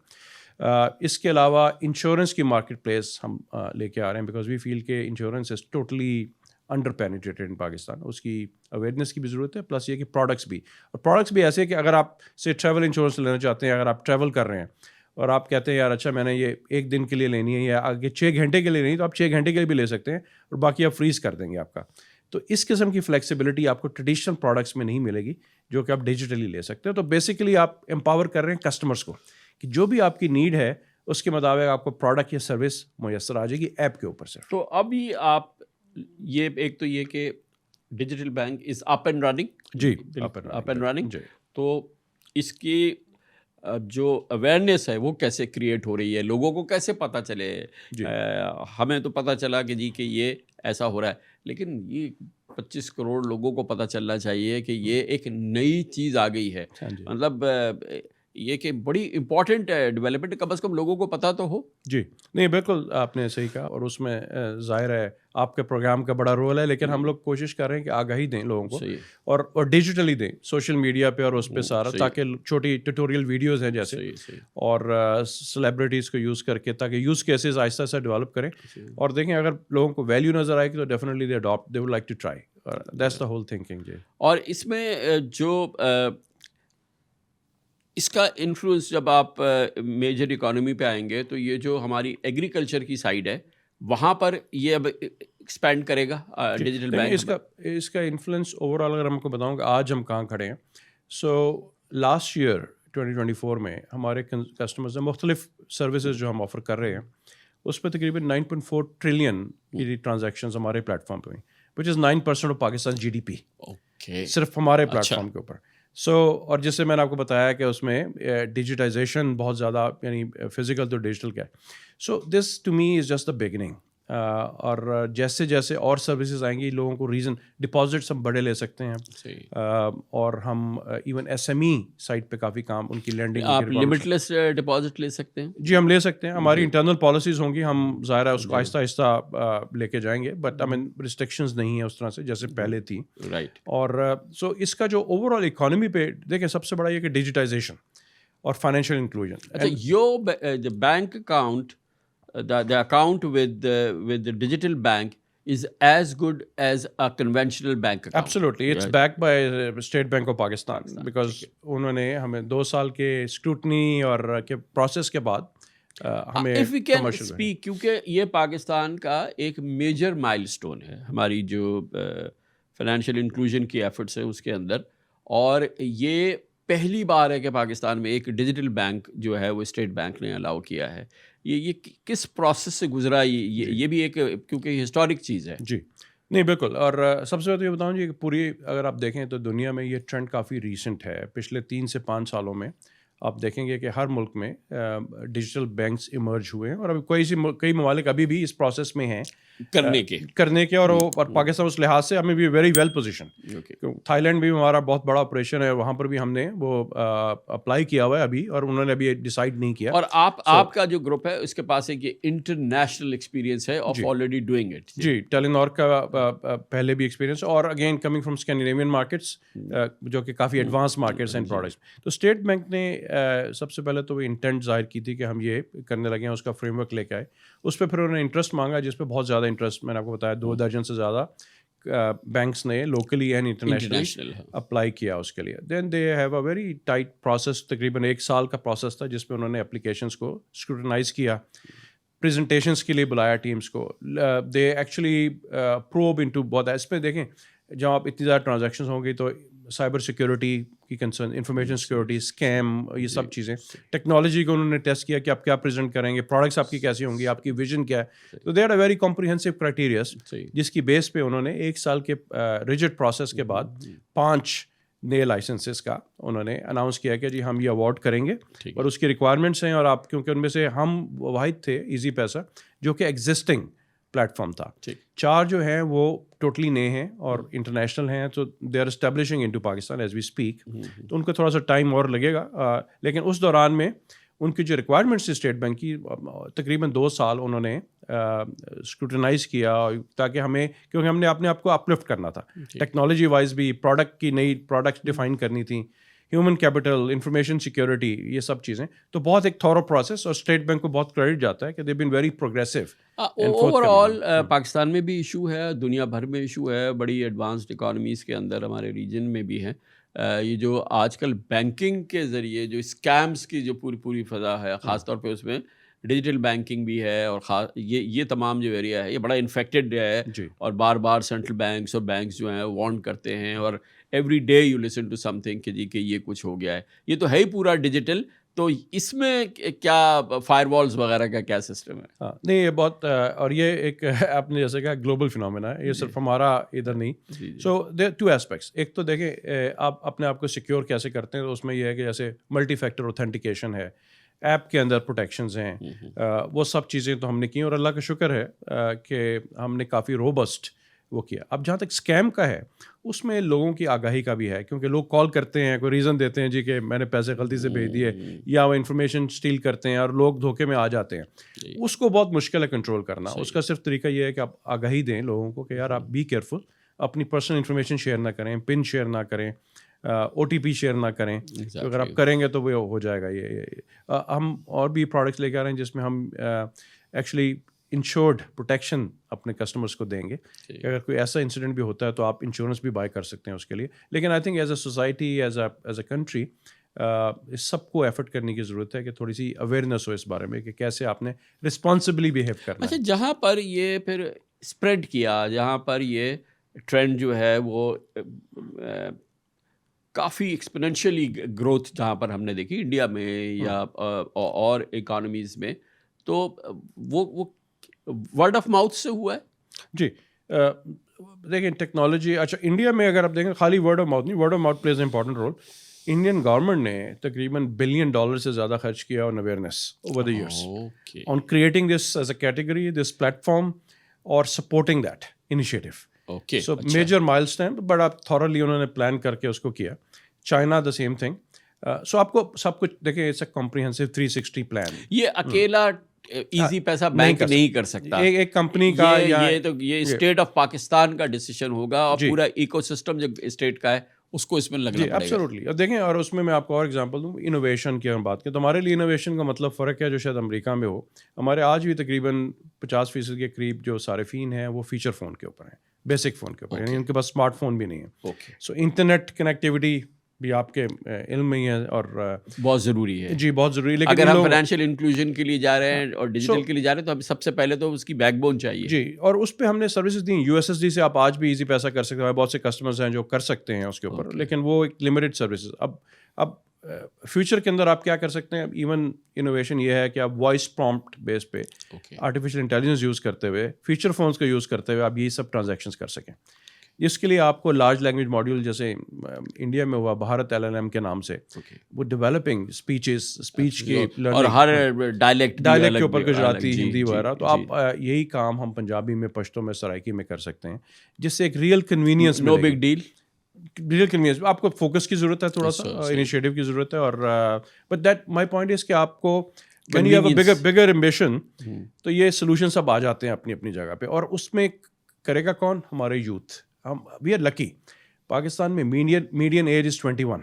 اس کے علاوہ انشورنس کی مارکیٹ پلیس ہم لے کے آ رہے ہیں, بیکاز وی فیل کہ انشورنس از ٹوٹلی انڈر پینیٹریٹڈ ان پاکستان. اس کی اویئرنیس کی بھی ضرورت ہے, پلس یہ کہ پروڈکٹس بھی, اور پروڈکٹس بھی ایسے کہ اگر آپ سے ٹریول انشورنس لینا چاہتے ہیں, اگر آپ ٹریول کر رہے ہیں اور آپ کہتے ہیں یار اچھا میں نے یہ 1 دن کے لیے لینی ہے یا آگے 6 گھنٹے کے لیے لینی ہے, تو آپ 6 گھنٹے کے لیے بھی لے سکتے ہیں اور باقی آپ فریز کر دیں گے آپ کا. تو اس قسم کی فلیکسیبلٹی آپ کو ٹریڈیشنل پروڈکٹس میں نہیں ملے گی, جو کہ آپ ڈیجیٹلی لے سکتے ہیں. تو بیسیکلی آپ امپاور کر رہے ہیں کسٹمرس کو کہ جو بھی آپ کی نیڈ ہے اس کے مطابق آپ کو پروڈکٹ یا سروس میسر آ جائے گی ایپ کے اوپر سے. تو ابھی آپ یہ ایک تو یہ کہ digital bank is up and running, جی اپ اینڈ رننگ, تو اس کی جو اویئرنیس ہے وہ کیسے کریٹ ہو رہی ہے, لوگوں کو کیسے پتہ چلے؟ ہمیں تو پتہ چلا کہ جی کہ یہ ایسا ہو رہا ہے, لیکن یہ 25 کروڑ لوگوں کو پتہ چلنا چاہیے کہ یہ ایک نئی چیز آ گئی ہے. مطلب یہ کہ بڑی امپورٹنٹ ڈیولپمنٹ, کم از کم لوگوں کو پتہ تو ہو. جی نہیں بالکل آپ نے صحیح کہا, اور اس میں ظاہر ہے آپ کے پروگرام کا بڑا رول ہے, لیکن ہم لوگ کوشش کر رہے ہیں کہ آگاہی دیں لوگوں کو, اور ڈیجیٹلی دیں سوشل میڈیا پہ اور اس پہ سارا, تاکہ چھوٹی ٹیوٹوریل ویڈیوز ہیں جیسے, اور سیلیبریٹیز کو یوز کر کے تاکہ یوز کیسز آہستہ آہستہ ڈیولپ کریں. اور دیکھیں اگر لوگوں کو ویلیو نظر آئے گی تو definitely they adapt, they would like to try. That's the whole thinking. جی, اور اس میں جو اس کا انفلوئنس جب آپ میجر اکانومی پہ آئیں گے, تو یہ جو ہماری ایگریکلچر کی سائڈ ہے وہاں پر یہ اب ایکسپینڈ کرے گا ڈیجیٹل بینک. اس کا انفلوئنس اوور آل اگر ہم کو بتاؤں کہ آج ہم کہاں کھڑے ہیں. سو لاسٹ ایئر 2024 میں ہمارے کسٹمرز نے مختلف سروسز جو ہم آفر کر رہے ہیں اس پہ تقریباً 9.4 ٹریلین کی ٹرانزیکشنز ہمارے پلیٹ فارم پہ ہوئیں, وچ از 9% آف پاکستان GDP, صرف ہمارے پلیٹ فارم کے اوپر. اور جس سے میں نے آپ کو بتایا کہ اس میں ڈیجیٹائزیشن بہت زیادہ, یعنی فزیکل تو ڈیجیٹل کا ہے. So this to me is just the beginning. اور جیسے جیسے اور سروسز آئیں گی, لوگوں کو ریزن ڈپازٹس ہم بڑے لے سکتے ہیں, اور ہم ایون SME سائٹ پہ کافی کام, ان کی لینڈنگ. آپ لمٹ لیس ڈپازٹ لے سکتے ہیں؟ جی ہم لے سکتے ہیں, ہماری انٹرنل پالیسیز ہوں گی, ہم ظاہر ہے اس کو آہستہ آہستہ لے کے جائیں گے, بٹ آئی مین ریسٹرکشنز نہیں ہیں اس طرح سے جیسے پہلے تھی. رائٹ. اور سو اس کا جو اوور آل اکانومی پہ دیکھیں سب سے بڑا یہ کہ ڈیجیٹائزیشن اور فائنینشیل انکلوژن. اچھا, your bank account, the account with the digital bank is as good as a conventional bank account. Absolutely, it's backed by State Bank of Pakistan, because انہوں نے ہمیں 2 سال کے اسکروٹنی اور کے پروسیس کے بعد ہمیں if we can speak, کیونکہ یہ پاکستان کا ایک میجر مائل سٹون ہے ہماری جو فائنینشیل انکلوژن کی ایفرٹس ہیں اس کے اندر, اور یہ پہلی بار ہے کہ پاکستان میں ایک ڈیجیٹل بینک جو ہے وہ اسٹیٹ بینک نے الاؤ کیا ہے. یہ کس پروسیس سے گزرا, یہ بھی ایک کیونکہ ہسٹورک چیز ہے. جی نہیں بالکل. اور سب سے پہلے یہ بتاؤں جی کہ پوری اگر آپ دیکھیں تو دنیا میں یہ ٹرینڈ کافی ریسنٹ ہے. پچھلے 3 سے 5 سالوں میں آپ دیکھیں گے کہ ہر ملک میں ڈیجیٹل بینکس ایمرج ہوئے ہیں, اور ابھی کئی ممالک ابھی بھی اس پروسیس میں ہیں کرنے کے, اور پاکستان اس لحاظ سے ہمیں بھی very well position. Thailand بھی ہمارا بہت بڑا آپریشن ہے, وہاں پر بھی ہم نے وہ اپلائی کیا ہوا ہے ابھی, اور انہوں نے ابھی ڈیسائیڈ نہیں کیا. اور آپ کا جو گروپ ہے اس کے پاس ایک انٹرنیشنل ایکسپیرینس ہے آف آلریڈی ڈوئنگ اٹ. جی, ٹیلینور کا پہلے بھی ایکسپیرینس, اور again coming from Scandinavian markets جو کہ کافی ایڈوانس مارکیٹس اینڈ پروڈکٹس. تو اسٹیٹ بینک نے سب سے پہلے تو وہ انٹینٹ ظاہر کی تھی کہ ہم یہ کرنے لگے ہیں, اس کا فریم ورک لے کے آئے. اس پہ پھر انہوں نے انٹرسٹ مانگا, جس پہ بہت زیادہ انٹرسٹ, میں نے آپ کو بتایا 2 درجن سے زیادہ بینکس نے لوکلی اینڈ انٹرنیشنلی اپلائی کیا اس کے لیے. Then they have a very tight process, تقریباً 1 سال کا پروسیس تھا جس میں انہوں نے اپلیکیشنس کو اسکروٹنائز کیا, پریزنٹیشنس کے لیے بلایا ٹیمس کو. دے ایکچولی پروب انٹو بہت. اس پہ دیکھیں جب آپ اتنی زیادہ ٹرانزیکشنز ہوں گی تو سائبر سیکورٹی کی کنسرن, انفارمیشن سیکورٹی, اسکیم, یہ سب چیزیں, ٹیکنالوجی کو انہوں نے ٹیسٹ کیا کہ آپ کیا پریزنٹ کریں گے, پروڈکٹس آپ کی کیسی ہوں گی, آپ کی ویژن کیا ہے. تو they are a very comprehensive criterias, جس کی بیس پہ انہوں نے 1 سال کے ریجڈ پروسیس کے بعد 5 نئے لائسنسز کا انہوں نے اناؤنس کیا کہ جی ہم یہ اوارڈ کریں گے، ٹھیک اور اس کی ریکوائرمنٹس ہیں، اور آپ کیونکہ ان میں سے ہم واحد تھے ایزی پیسہ جو کہ ایگزسٹنگ پلیٹ فارم تھا. ٹھیک 4 جو ہیں وہ ٹوٹلی نئے ہیں اور انٹرنیشنل ہیں، تو they are establishing into Pakistan as we speak. تو ان کو تھوڑا سا ٹائم اور لگے گا، لیکن اس دوران میں ان کی جو ریکوائرمنٹس اسٹیٹ بینک کی تقریباً 2 سال انہوں نے اسکروٹنائز کیا، تاکہ ہمیں، کیونکہ ہم نے اپنے آپ کو اپلفٹ کرنا تھا ٹیکنالوجی وائز بھی، پروڈکٹ کی نئی پروڈکٹس ڈیفائن کرنی تھیں، ہیومن کیپٹل، انفارمیشن سیکیورٹی، یہ سب چیزیں. تو بہت ایک تھورو پروسیس، اور اسٹیٹ بینک کو بہت کریڈٹ جاتا ہے کہ they been very progressive. Overall Pakistan میں بھی ایشو ہے، دنیا بھر میں ایشو ہے، بڑی ایڈوانسڈ اکانومیز کے اندر ہمارے ریجن میں بھی ہیں. یہ جو آج کل بینکنگ کے ذریعے جو اسکیمز کی جو پوری فضا ہے، خاص طور پہ اس میں ڈیجیٹل بینکنگ بھی ہے، اور یہ تمام جو ایریا ہے یہ بڑا انفیکٹڈ ہے. اور بار سینٹرل بینکس اور بینکس جو ہیں وارن کرتے ہیں، اور every day you listen to something کہ جی کہ یہ کچھ ہو گیا ہے. یہ تو ہے ہی پورا ڈیجیٹل، تو اس میں کیا فائر والز وغیرہ کا کیا سسٹم ہے؟ ہاں نہیں، یہ بہت، اور یہ ایک آپ نے جیسے کہا گلوبل فینومینا ہے، یہ صرف ہمارا ادھر نہیں. سو دیر 2 ایسپیکٹس. ایک تو دیکھیں آپ اپنے آپ کو سیکیور کیسے کرتے ہیں، تو اس میں یہ ہے کہ جیسے ملٹی فیکٹر اوتھینٹیکیشن ہے، ایپ کے اندر پروٹیکشنز ہیں، وہ سب چیزیں تو ہم نے کی، اور اللہ کا شکر ہے کہ ہم نے کافی روبسٹ وہ کیا. اب جہاں تک اسکیم کا ہے، اس میں لوگوں کی آگاہی کا بھی ہے، کیونکہ لوگ کال کرتے ہیں، کوئی ریزن دیتے ہیں جی کہ میں نے پیسے غلطی سے بھیج دیے، یا وہ انفارمیشن اسٹیل کرتے ہیں اور لوگ دھوکے میں آ جاتے ہیں. اس کو بہت مشکل ہے کنٹرول کرنا. اس کا صرف طریقہ یہ ہے کہ آپ آگاہی دیں لوگوں کو کہ یار آپ بی کیئرفل، اپنی پرسنل انفارمیشن شیئر نہ کریں، پن شیئر نہ کریں، OTP شیئر نہ کریں. اگر آپ کریں گے تو وہ ہو جائے گا. یہ ہم اور بھی پروڈکٹس لے کے آ رہے ہیں جس میں ہم ایکچولی انشورڈ پروٹیکشن اپنے کسٹمرس کو دیں گے کہ اگر کوئی ایسا انسیڈنٹ بھی ہوتا ہے تو آپ انشورنس بھی بائی کر سکتے ہیں اس کے لیے. لیکن I think as a society, as a country, اس سب کو ایفرٹ کرنے کی ضرورت ہے کہ تھوڑی سی اویئرنیس ہو اس بارے میں کہ کیسے آپ نے رسپانسبلی بیہیو کرنا ہے. اچھا، جہاں پر یہ پھر اسپریڈ کیا، جہاں پر یہ ٹرینڈ جو ہے وہ کافی ایکسپوننشلی گروتھ جہاں پر ہم نے دیکھی انڈیا میں یا اور اکانومیز میں، تو وہ ورڈ آف ماؤتھ سے ہوا ہے. جی دیکھیں ٹیکنالوجی، اچھا انڈیا میں اگر آپ دیکھیں خالی ورڈ آف ماؤتھ نہیں، word of mouth plays a important role. Indian government نے تقریباً $1 بلین سے زیادہ خرچ کیا on awareness over the years, on creating this as a category, this platform, اور supporting that initiative. So major milestone, بڑا thoroughly انہوں نے پلان کر کے اس کو کیا. China the same thing. So آپ کو سب کچھ دیکھیں، اٹس اے کمپریہنسو 360 پلان. یہ اکیلا ایزی پیسہ بینک نہیں کر سکتا، ایک کمپنی کا، یہ اسٹیٹ آف پاکستان کا ڈیسیشن ہوگا، اور پورا ایکو سسٹم جو اسٹیٹ کا ہے اس کو اس میں لگنا پڑے گا. ایبسولوٹلی. اور دیکھیں، اور اس میں آپ کو اور ایگزامپل دوں، انوویشن کی ہم بات کریں تو ہمارے لیے انوویشن کا مطلب فرق ہے جو شاید امریکہ میں ہو. ہمارے آج بھی تقریباً 50% کے قریب جو صارفین ہیں وہ فیچر فون کے اوپر ہیں، بیسک فون کے اوپر، یعنی ان کے پاس اسمارٹ فون بھی نہیں ہے. سو انٹرنیٹ کنیکٹیوٹی بھی آپ کے علم میں ہی ہے اور بہت ضروری ہے. جی بہت ضروری. لیکن اگر ہم فائنینشیل انکلوژن کے لیے جا رہے ہیں اور ڈیجیٹل کے لیے جا رہے ہیں تو سب سے پہلے تو اس کی بیک بون چاہیے. جی، اور اس پہ ہم نے سروسز دیں. USSD سے آپ آج بھی ایزی پیسہ کر سکتے ہیں، بہت سے کسٹمرز ہیں جو کر سکتے ہیں اس کے اوپر، لیکن وہ ایک لمیٹڈ سروسز. اب فیوچر کے اندر آپ کیا کر سکتے ہیں، ایون انوویشن یہ ہے کہ آپ وائس پرومپٹ بیس پہ آرٹیفیشیل انٹیلیجنس یوز کرتے ہوئے، فیچر فونس کا یوز کرتے ہوئے آپ یہی سب ٹرانزیکشنز کر سکیں. اس کے لیے آپ کو لارج لینگویج ماڈیول جیسے انڈیا میں ہوا بھارت LLM کے نام سے، وہ ڈیولپنگ اسپیچ کی اور ہر ڈائلیکٹ کے اوپر گجراتی، ہندی وغیرہ. تو آپ یہی کام ہم پنجابی میں، پشتو میں، سرائکی میں کر سکتے ہیں، جس سے ایک ریئل کنوینئنس. نو بگ ڈیل. Real convenience. آپ کو فوکس کی ضرورت ہے، تھوڑا سا انیشیٹو کی ضرورت ہے. اور but that my point is کہ آپ کو when you have a bigger ambition تو یہ سولوشن سب آ جاتے ہیں اپنی اپنی جگہ پہ. اور اس میں کرے گا کون؟ ہمارے یوتھ. ہم وی آر لکی. پاکستان میں میڈین ایج از 21.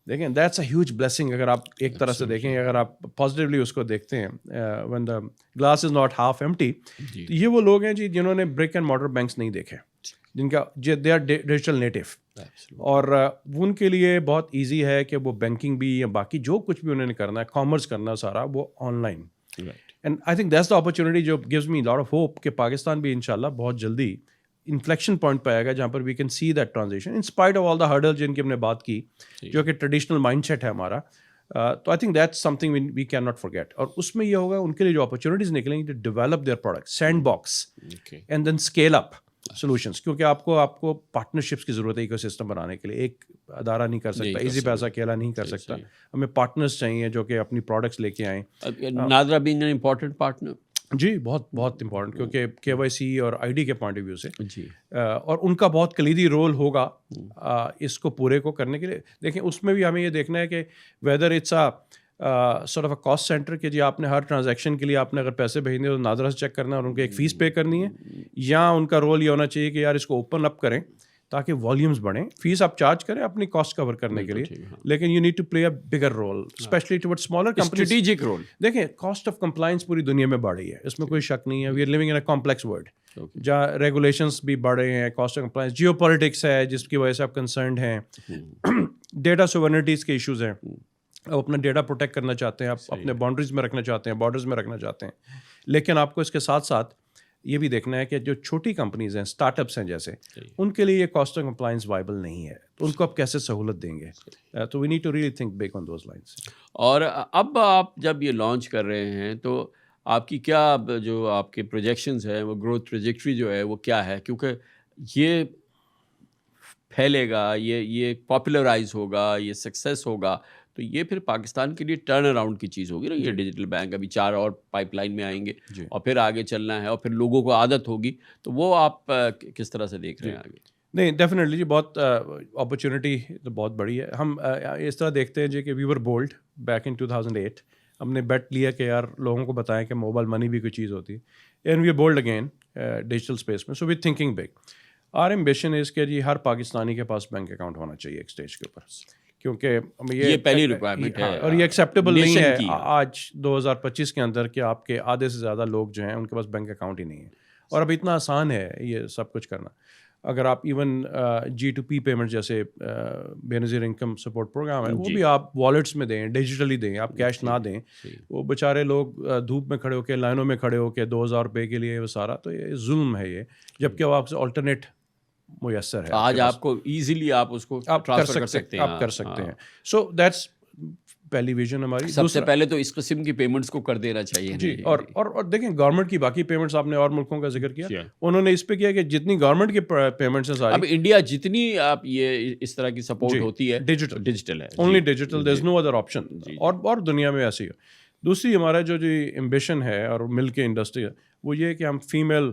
دیکھیں دیٹس اے ہیوج بلیسنگ. اگر آپ ایک طرح سے دیکھیں، اگر آپ پازیٹیولی اس کو دیکھتے ہیں، when the glass is not half empty، تو یہ وہ لوگ ہیں جی جنہوں نے برک اینڈ مارٹر بینکس نہیں دیکھے، جن کا دے آر ڈیجیٹل نیٹو. اور ان کے لیے بہت ایزی ہے کہ وہ بینکنگ بھی یا باقی جو کچھ بھی انہوں نے کرنا ہے، کامرس کرنا سارا، وہ online. And I think that's the opportunity جو gives me lot of hope کہ پاکستان بھی انشاءاللہ بہت جلدی انفلیکشن پوائنٹ پہ آئے گا جہاں پر we can see that transition in spite of all the hurdle جن کی ہم نے بات کی، جو کہ ٹریڈیشنل مائنڈ سیٹ ہے ہمارا. تو I think that's something we can not forget. اور اس میں یہ ہوگا ان کے لیے جو اپرچونیٹیز نکلیں گی to develop their product, sandbox, and then scale up. Solutions, کیونکہ آپ کو پارٹنرشپس کی ضرورت ہے ایکو سسٹم بنانے کے لیے. ایک ادارہ نہیں کر سکتا, ایزی پیسہ اکیلا نہیں کر سکتا, ہمیں پارٹنرس چاہیے جو کہ اپنی پروڈکٹس لے کے آئیں. NADRA being an important partner. جی بہت بہت امپورٹنٹ, کیونکہ KYC اور ID کے پوائنٹ آف ویو سے جی, اور ان کا بہت کلیدی رول ہوگا اس کو پورے کو کرنے کے لیے. دیکھیں اس میں بھی ہمیں یہ دیکھنا ہے کہ whether it's sort of a cost center, کہ جی آپ نے ہر ٹرانزیکشن کے لیے آپ نے اگر پیسے بھیجنے تو نادرا سے چیک کرنا ہے اور ان کو ایک فیس پے کرنی ہے, یا ان کا رول یہ ہونا چاہیے کہ یار اس کو اوپن اپ کریں تاکہ والیومز بڑھیں. فیس آپ چارج کریں اپنی کاسٹ کور کرنے کے لیے, لیکن you need to play a bigger role especially toward smaller companies. Strategic role. دیکھیں کاسٹ آف کمپلائنس پوری دنیا میں بڑھ رہی ہے, اس میں کوئی شک نہیں ہے. We are living in a complex world جہاں ریگولیشنس بھی بڑھ رہے ہیں, cost of compliance, geopolitics ہے جس کی وجہ سے آپ کنسرنڈ ہیں, ڈیٹا سوورنٹیز کے ایشوز ہیں, آپ اپنا ڈیٹا پروٹیکٹ کرنا چاہتے ہیں, آپ اپنے باؤنڈریز میں رکھنا چاہتے ہیں, بارڈرز میں رکھنا چاہتے ہیں. لیکن آپ کو اس کے ساتھ ساتھ یہ بھی دیکھنا ہے کہ جو چھوٹی کمپنیز ہیں, اسٹارٹ اپس ہیں جیسے, ان کے لیے یہ کاسٹ آف کمپلائنس وائبل نہیں ہے, تو ان کو آپ کیسے سہولت دیں گے. تو we need to really think big on those lines. اور اب آپ جب یہ لانچ کر رہے ہیں تو آپ کی کیا جو آپ کے پروجیکشنز ہیں, وہ گروتھ ٹریجیکٹری جو ہے وہ کیا ہے, کیونکہ یہ پھیلے گا, یہ پاپولرائز ہوگا, یہ سکسیس ہوگا, تو یہ پھر پاکستان کے لیے ٹرن اراؤنڈ کی چیز ہوگی نا. یہ ڈیجیٹل بینک ابھی 4 اور پائپ لائن میں آئیں گے, اور پھر آگے چلنا ہے, اور پھر لوگوں کو عادت ہوگی, تو وہ آپ کس طرح سے دیکھ رہے ہیں آگے؟ نہیں ڈیفینیٹلی جی, بہت اپرچونیٹی تو بہت بڑی ہے. ہم اس طرح دیکھتے ہیں جی کہ وی ور بولڈ بیک ان 2008, ہم نے بیٹ لیا کہ یار لوگوں کو بتائیں کہ موبائل منی بھی کوئی چیز ہوتی ہے, and we are bold again digital space میں. So we thinking big. Our ambition is کہ جی ہر پاکستانی کے پاس بینک اکاؤنٹ ہونا چاہیے ایک اسٹیج کے اوپر, کیونکہ یہ پہلی ریکوائرمنٹ ہے, اور یہ ایکسیپٹیبل نہیں ہے آج 2025 کے اندر کہ آپ کے آدھے سے زیادہ لوگ جو ہیں ان کے پاس بینک اکاؤنٹ ہی نہیں ہے. اور اب اتنا آسان ہے یہ سب کچھ کرنا. اگر آپ ایون G2P پیمنٹ جیسے بے نظیر انکم سپورٹ پروگرام ہے, وہ بھی آپ والیٹس میں دیں, ڈیجیٹلی دیں, آپ کیش نہ دیں. وہ بیچارے لوگ دھوپ میں کھڑے ہو کے, لائنوں میں کھڑے ہو کے 2000 روپے کے لیے وہ سارا, تو یہ ظلم ہے یہ, جبکہ وہ آپ سے آلٹرنیٹ میسر ہے. آج آپ کو ایزیلی آپ اس کو ٹرانسفر کر سکتے ہیں, آپ کر سکتے ہیں. سو دیٹس پہلی ویژن ہماری. سب سے پہلے تو اس قسم کی پیمنٹس کو کر دینا چاہیے جی. اور دیکھیں گورنمنٹ کی باقی پیمنٹس, آپ نے اور ملکوں کا ذکر کیا, انہوں نے اس پہ کیا کہ جتنی گورنمنٹ کی پیمنٹس ہیں ساری, اب انڈیا جتنی آپ یہ اس طرح کی سپورٹ ہوتی ہے ڈیجیٹل ہے, اونلی ڈیجیٹل, دیر از نو ادر آپشن. اور دنیا میں ایسی ہے. دوسری ہمارا جو ایمبیشن ہے اور مل کے انڈسٹری ہے, وہ یہ کہ ہم فیمیل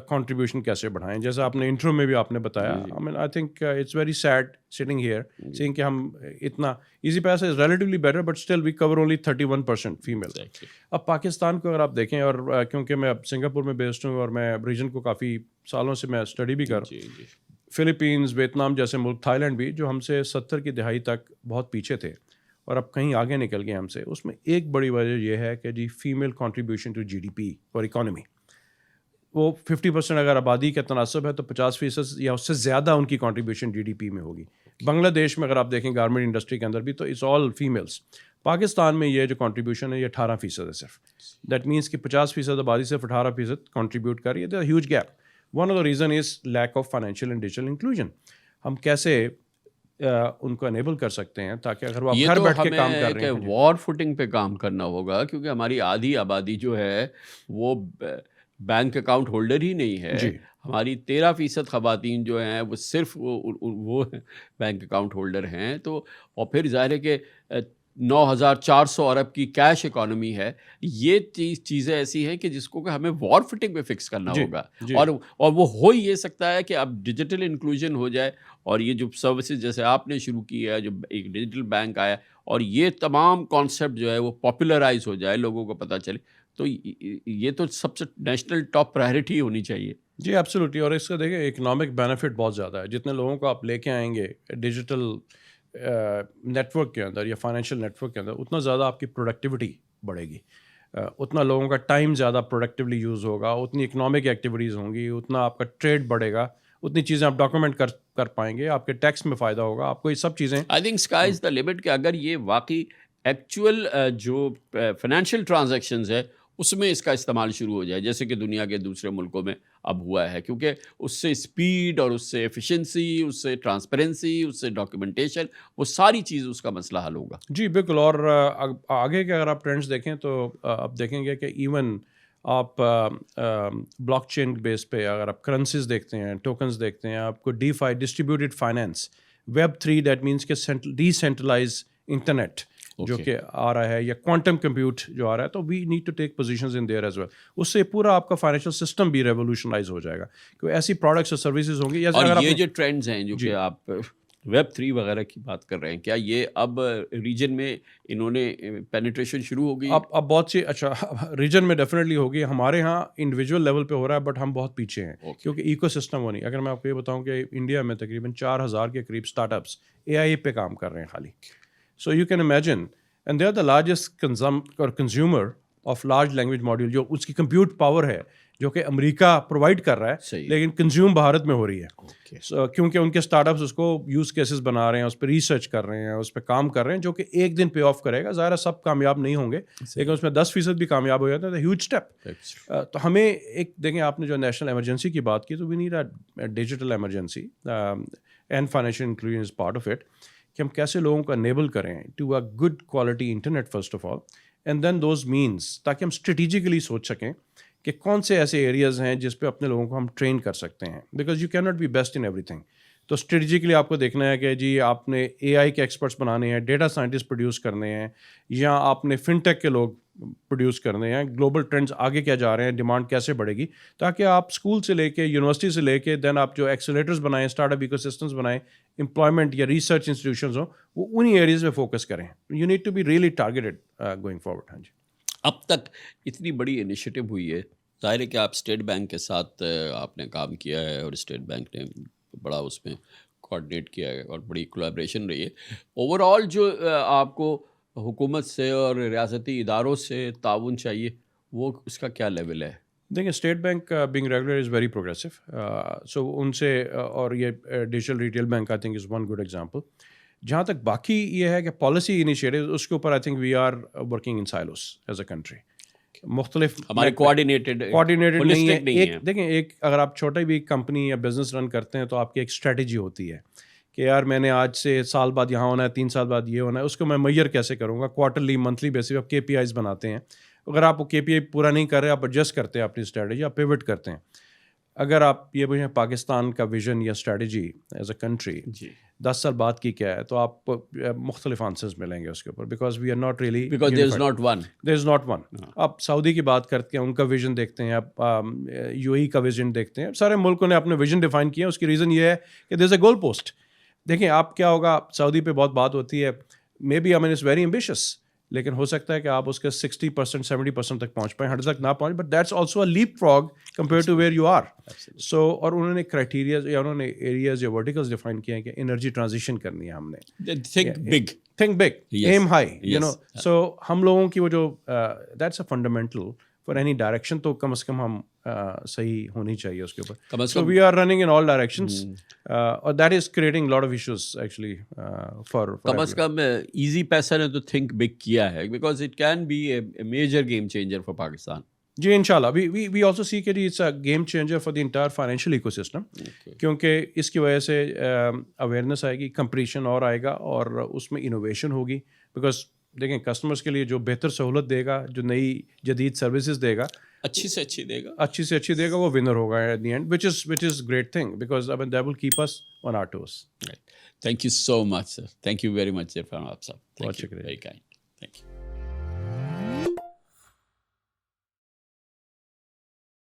کنٹریبیوشن کیسے بڑھائیں. جیسا آپ نے انٹرو میں بھی آپ نے بتایا, I think it's very sad sitting here seeing کہ ہم اتنا Easypaisa is relatively better but still we cover only 31% female. اب پاکستان کو اگر آپ دیکھیں, اور کیونکہ میں اب سنگاپور میں بیسڈ ہوں اور میں ریجن کو کافی سالوں سے میں اسٹڈی بھی کر رہا ہوں, فلپینز, ویتنام جیسے ملک, تھائی لینڈ بھی, جو ہم سے 70 کی دہائی تک بہت پیچھے تھے اور اب کہیں آگے نکل گئے ہم سے. اس میں ایک بڑی وجہ یہ ہے کہ جی فیمیل کنٹریبیوشن ٹو GDP اور اکانومی, وہ 50% اگر آبادی کا تناسب ہے تو 50% یا اس سے زیادہ ان کی کنٹریبیوشن GDP میں ہوگی. بنگلہ دیش میں اگر آپ دیکھیں گارمنٹ انڈسٹری کے اندر بھی, تو اٹس آل فیمیلس. پاکستان میں یہ جو کنٹریبیوشن ہے یہ 18% ہے صرف. دیٹ مینس کہ 50% آبادی صرف 18% کنٹریبیوٹ کر رہی ہے. There huge gap. One of the reason is lack of financial and digital inclusion. ہم کیسے ان کو انیبل کر سکتے ہیں تاکہ اگر وہ گھر بیٹھ کے کام کر رہے ہیں, وار فوٹنگ پہ کام کرنا ہوگا, کیونکہ ہماری آدھی آبادی جو ہے وہ بینک اکاؤنٹ ہولڈر ہی نہیں ہے. ہماری 13% خواتین جو ہیں وہ صرف وہ بینک اکاؤنٹ ہولڈر ہیں. تو اور پھر ظاہر ہے کہ 9,400 ارب کی کیش اکانومی ہے. یہ چیزیں ایسی ہیں کہ جس کو کہ ہمیں وار فٹنگ پہ فکس کرنا ہوگا. اور وہ ہو ہی یہ سکتا ہے کہ اب ڈیجیٹل انکلوژن ہو جائے, اور یہ جو سروسز جیسے آپ نے شروع کی ہے, جو ایک ڈیجیٹل بینک آیا, اور یہ تمام کانسیپٹ جو ہے وہ پاپولرائز ہو جائے, لوگوں کو پتہ چلے, تو یہ تو سب سے نیشنل ٹاپ پرائرٹی ہونی چاہیے. جی ایبسلیوٹلی. اور اس کا دیکھیں اکنامک بینیفٹ بہت زیادہ ہے. جتنے لوگوں کو آپ لے کے آئیں گے ڈیجیٹل نیٹ ورک کے اندر یا فائنینشیل نیٹ ورک کے اندر, اتنا زیادہ آپ کی پروڈکٹیوٹی بڑھے گی, اتنا لوگوں کا ٹائم زیادہ پروڈکٹیولی یوز ہوگا, اتنی اکنامک ایکٹیویٹیز ہوں گی, اتنا آپ کا ٹریڈ بڑھے گا, اتنی چیزیں آپ ڈاکومنٹ کر پائیں گے, آپ کے ٹیکس میں فائدہ ہوگا, آپ کو یہ سب چیزیں. I think sky is the limit, کہ اگر یہ واقعی ایکچوئل جو فائنینشیل ٹرانزیکشنز ہے اس میں اس کا استعمال شروع ہو جائے, جیسے کہ دنیا کے دوسرے ملکوں میں اب ہوا ہے, کیونکہ اس سے اسپیڈ اور اس سے ایفیشنسی, اس سے ٹرانسپیرنسی, اس سے ڈاکیومنٹیشن, وہ ساری چیز اس کا مسئلہ حل ہوگا. جی بالکل. اور آگے کے اگر آپ ٹرینڈس دیکھیں تو آپ دیکھیں گے کہ ایون آپ بلاک چین بیس پہ اگر آپ کرنسیز دیکھتے ہیں, ٹوکنز دیکھتے ہیں, آپ کو DeFi distributed finance, Web3 that means کہ ڈی سینٹرلائز انٹرنیٹ جو کہ آ رہا ہے, یا کوانٹم کمپیوٹ جو آ رہا ہے, تو we need to take positions in there as well. اس سے پورا آپ کا فائنینشیل سسٹم بھی ریولیوشنائز ہو جائے گا, کیونکہ ایسی پروڈکٹس اور سروسز ہوں گی. اور یہ جو ٹرینڈز ہیں جو کہ آپ Web3 وغیرہ کی بات کر رہے ہیں, کیا یہ اب ریجن میں انہوں نے پینیٹریشن شروع ہو گئی؟ اب بہت سی, اچھا ریجن میں ڈیفینیٹلی ہوگی. ہمارے ہاں انڈیویجول لیول پہ ہو رہا ہے, بٹ ہم بہت پیچھے ہیں کیونکہ ایکو سسٹم ہونی. اگر میں آپ کو یہ بتاؤں کہ انڈیا میں تقریباً 4000 کے قریب اسٹارٹ اپس AI پہ کام کر رہے ہیں خالی. So you can imagine, and they are the largest consumer of large language module, جو اس کی کمپیوٹ پاور ہے جو کہ امریکہ پرووائڈ کر رہا ہے, لیکن کنزیوم بھارت میں ہو رہی ہے. کیونکہ ان کے اسٹارٹ اپس اس کو یوز کیسز بنا رہے ہیں, اس پہ ریسرچ کر رہے ہیں, اس پہ کام کر رہے ہیں, جو کہ ایک دن پے آف کرے گا. ظاہر ہے سب کامیاب نہیں ہوں گے, لیکن اس میں 10% بھی کامیاب ہو جاتا ہے, ہیوج اسٹیپ. تو ہمیں ایک دیکھیں, آپ نے جو نیشنل ایمرجنسی کی بات کی, تو we need a digital emergency and financial inclusion is part of it, کہ ہم کیسے لوگوں کو انیبل کریں to a good quality internet first of all, and then those means, تاکہ ہم اسٹریٹجیکلی سوچ سکیں کہ کون سے ایسے ایریاز ہیں جس پہ اپنے لوگوں کو ہم ٹرین کر سکتے ہیں, because you can not be best in everything. تو اسٹریٹجیکلی آپ کو دیکھنا ہے کہ جی آپ نے AI کے ایکسپرٹس بنانے ہیں, ڈیٹا سائنٹسٹ پروڈیوس کرنے ہیں, یا آپ نے فن ٹیک کے لوگ پروڈیوس کرنے ہیں. گلوبل ٹرینڈز آگے کیا جا رہے ہیں, ڈیمانڈ کیسے بڑھے گی, تاکہ آپ اسکول سے لے کے یونیورسٹی سے لے کے دین آپ جو ایکسیلیٹرز بنائیں, اسٹارٹ اپ ایکو سسٹمز بنائیں, امپلائمنٹ یا ریسرچ انسٹیٹیوشنز ہوں, وہ انہی ایریاز میں فوکس کریں. You need to be really targeted going forward. ہاں جی, اب تک اتنی بڑی انیشیٹو ہوئی ہے, ظاہر ہے کہ آپ اسٹیٹ بینک کے ساتھ آپ نے کام کیا ہے, اور اسٹیٹ بینک نے بڑا اس میں کوآرڈینیٹ کیا ہے, اور بڑی کولیبریشن رہی ہے. اوور آل جو آپ کو حکومت سے اور ریاستی اداروں سے تعاون چاہیے, وہ اس کا کیا لیول ہے؟ دیکھیں, state bank being regular is very progressive. So ان سے, اور یہ digital retail bank I think is one good example. جہاں تک باقی یہ ہے کہ پالیسی انیشیٹو, اس کے اوپر I think we are working in silos as a country. مختلف ہمارے کوآرڈینیٹڈ نہیں ہے. ایک دیکھیں, ایک اگر آپ چھوٹی بھی کمپنی یا بزنس رن کرتے ہیں, تو آپ کی ایک اسٹریٹجی ہوتی ہے کہ یار میں نے آج سے سال بعد یہاں ہونا ہے, 3 سال بعد یہ ہونا ہے, اس کو میں میئر کیسے کروں گا. کوارٹرلی, منتھلی بیسس آپ KPIs بناتے ہیں. اگر آپ وہ KPI پورا نہیں کر رہے, آپ ایڈجسٹ کرتے ہیں اپنی اسٹریٹجی, آپ پیوٹ کرتے ہیں. اگر آپ یہ پوچھیں پاکستان کا ویژن یا اسٹریٹجی ایز اے کنٹری 10 سال بعد کی کیا ہے, تو آپ مختلف آنسرز ملیں گے اس کے اوپر, because we are not really, because there is not one. آپ سعودی کی بات کرتے ہیں, ان کا ویژن دیکھتے ہیں, آپ UAE کا ویژن دیکھتے ہیں, سارے ملکوں نے اپنے ویژن ڈیفائن کیے ہیں. اس کی ریزن یہ ہے کہ دیر از اے گول پوسٹ. دیکھیں آپ کیا ہوگا, سعودی پہ بہت بات ہوتی ہے, maybe I mean it's very ambitious, لیکن ہو سکتا ہے کہ آپ اس کے 60% 70% تک پہنچ پائیں, 100 تک نہ پہنچ, but that's also a leapfrog compare to where you are. So, اور انہوں نے کرائٹیریاز یا انہوں نے ایریاز یا ورٹیکلز ڈیفائن کیے ہیں کہ انرجی ٹرانزیشن کرنی ہے ہم نے. Think big, aim high, you know. So ہم لوگوں کی وہ جو that's a fundamental for any direction, تو کم از کم ہم صحیح ہونی چاہیے اس کے اوپر. So we are running in all directions, اور that is creating lot of issues actually for. کم از کم ایزی پیسہ نے تو تھنک بگ کیا ہے, because it can be a major game changer for Pakistan. جی انشاءاللہ, وی آلسو سی کہ it's a game changer for the entire financial ecosystem, کیونکہ اس کی وجہ سے اویئرنیس آئے گی, کمپٹیشن اور آئے گا, اور اس میں انوویشن ہوگی. بیکاز دیکھیں, کسٹمرس کے لیے جو بہتر سہولت دے گا, جو نئی جدید سروسز دے گا, اچھی سے اچھی دے گا, وہ ونر ہوگا at the end, which is great thing, because I mean that will keep us on our toes. Thank you so much, sir. Thank you very much, Irfan Ahmad sir. بہت شکریہ. Very kind. Thank you.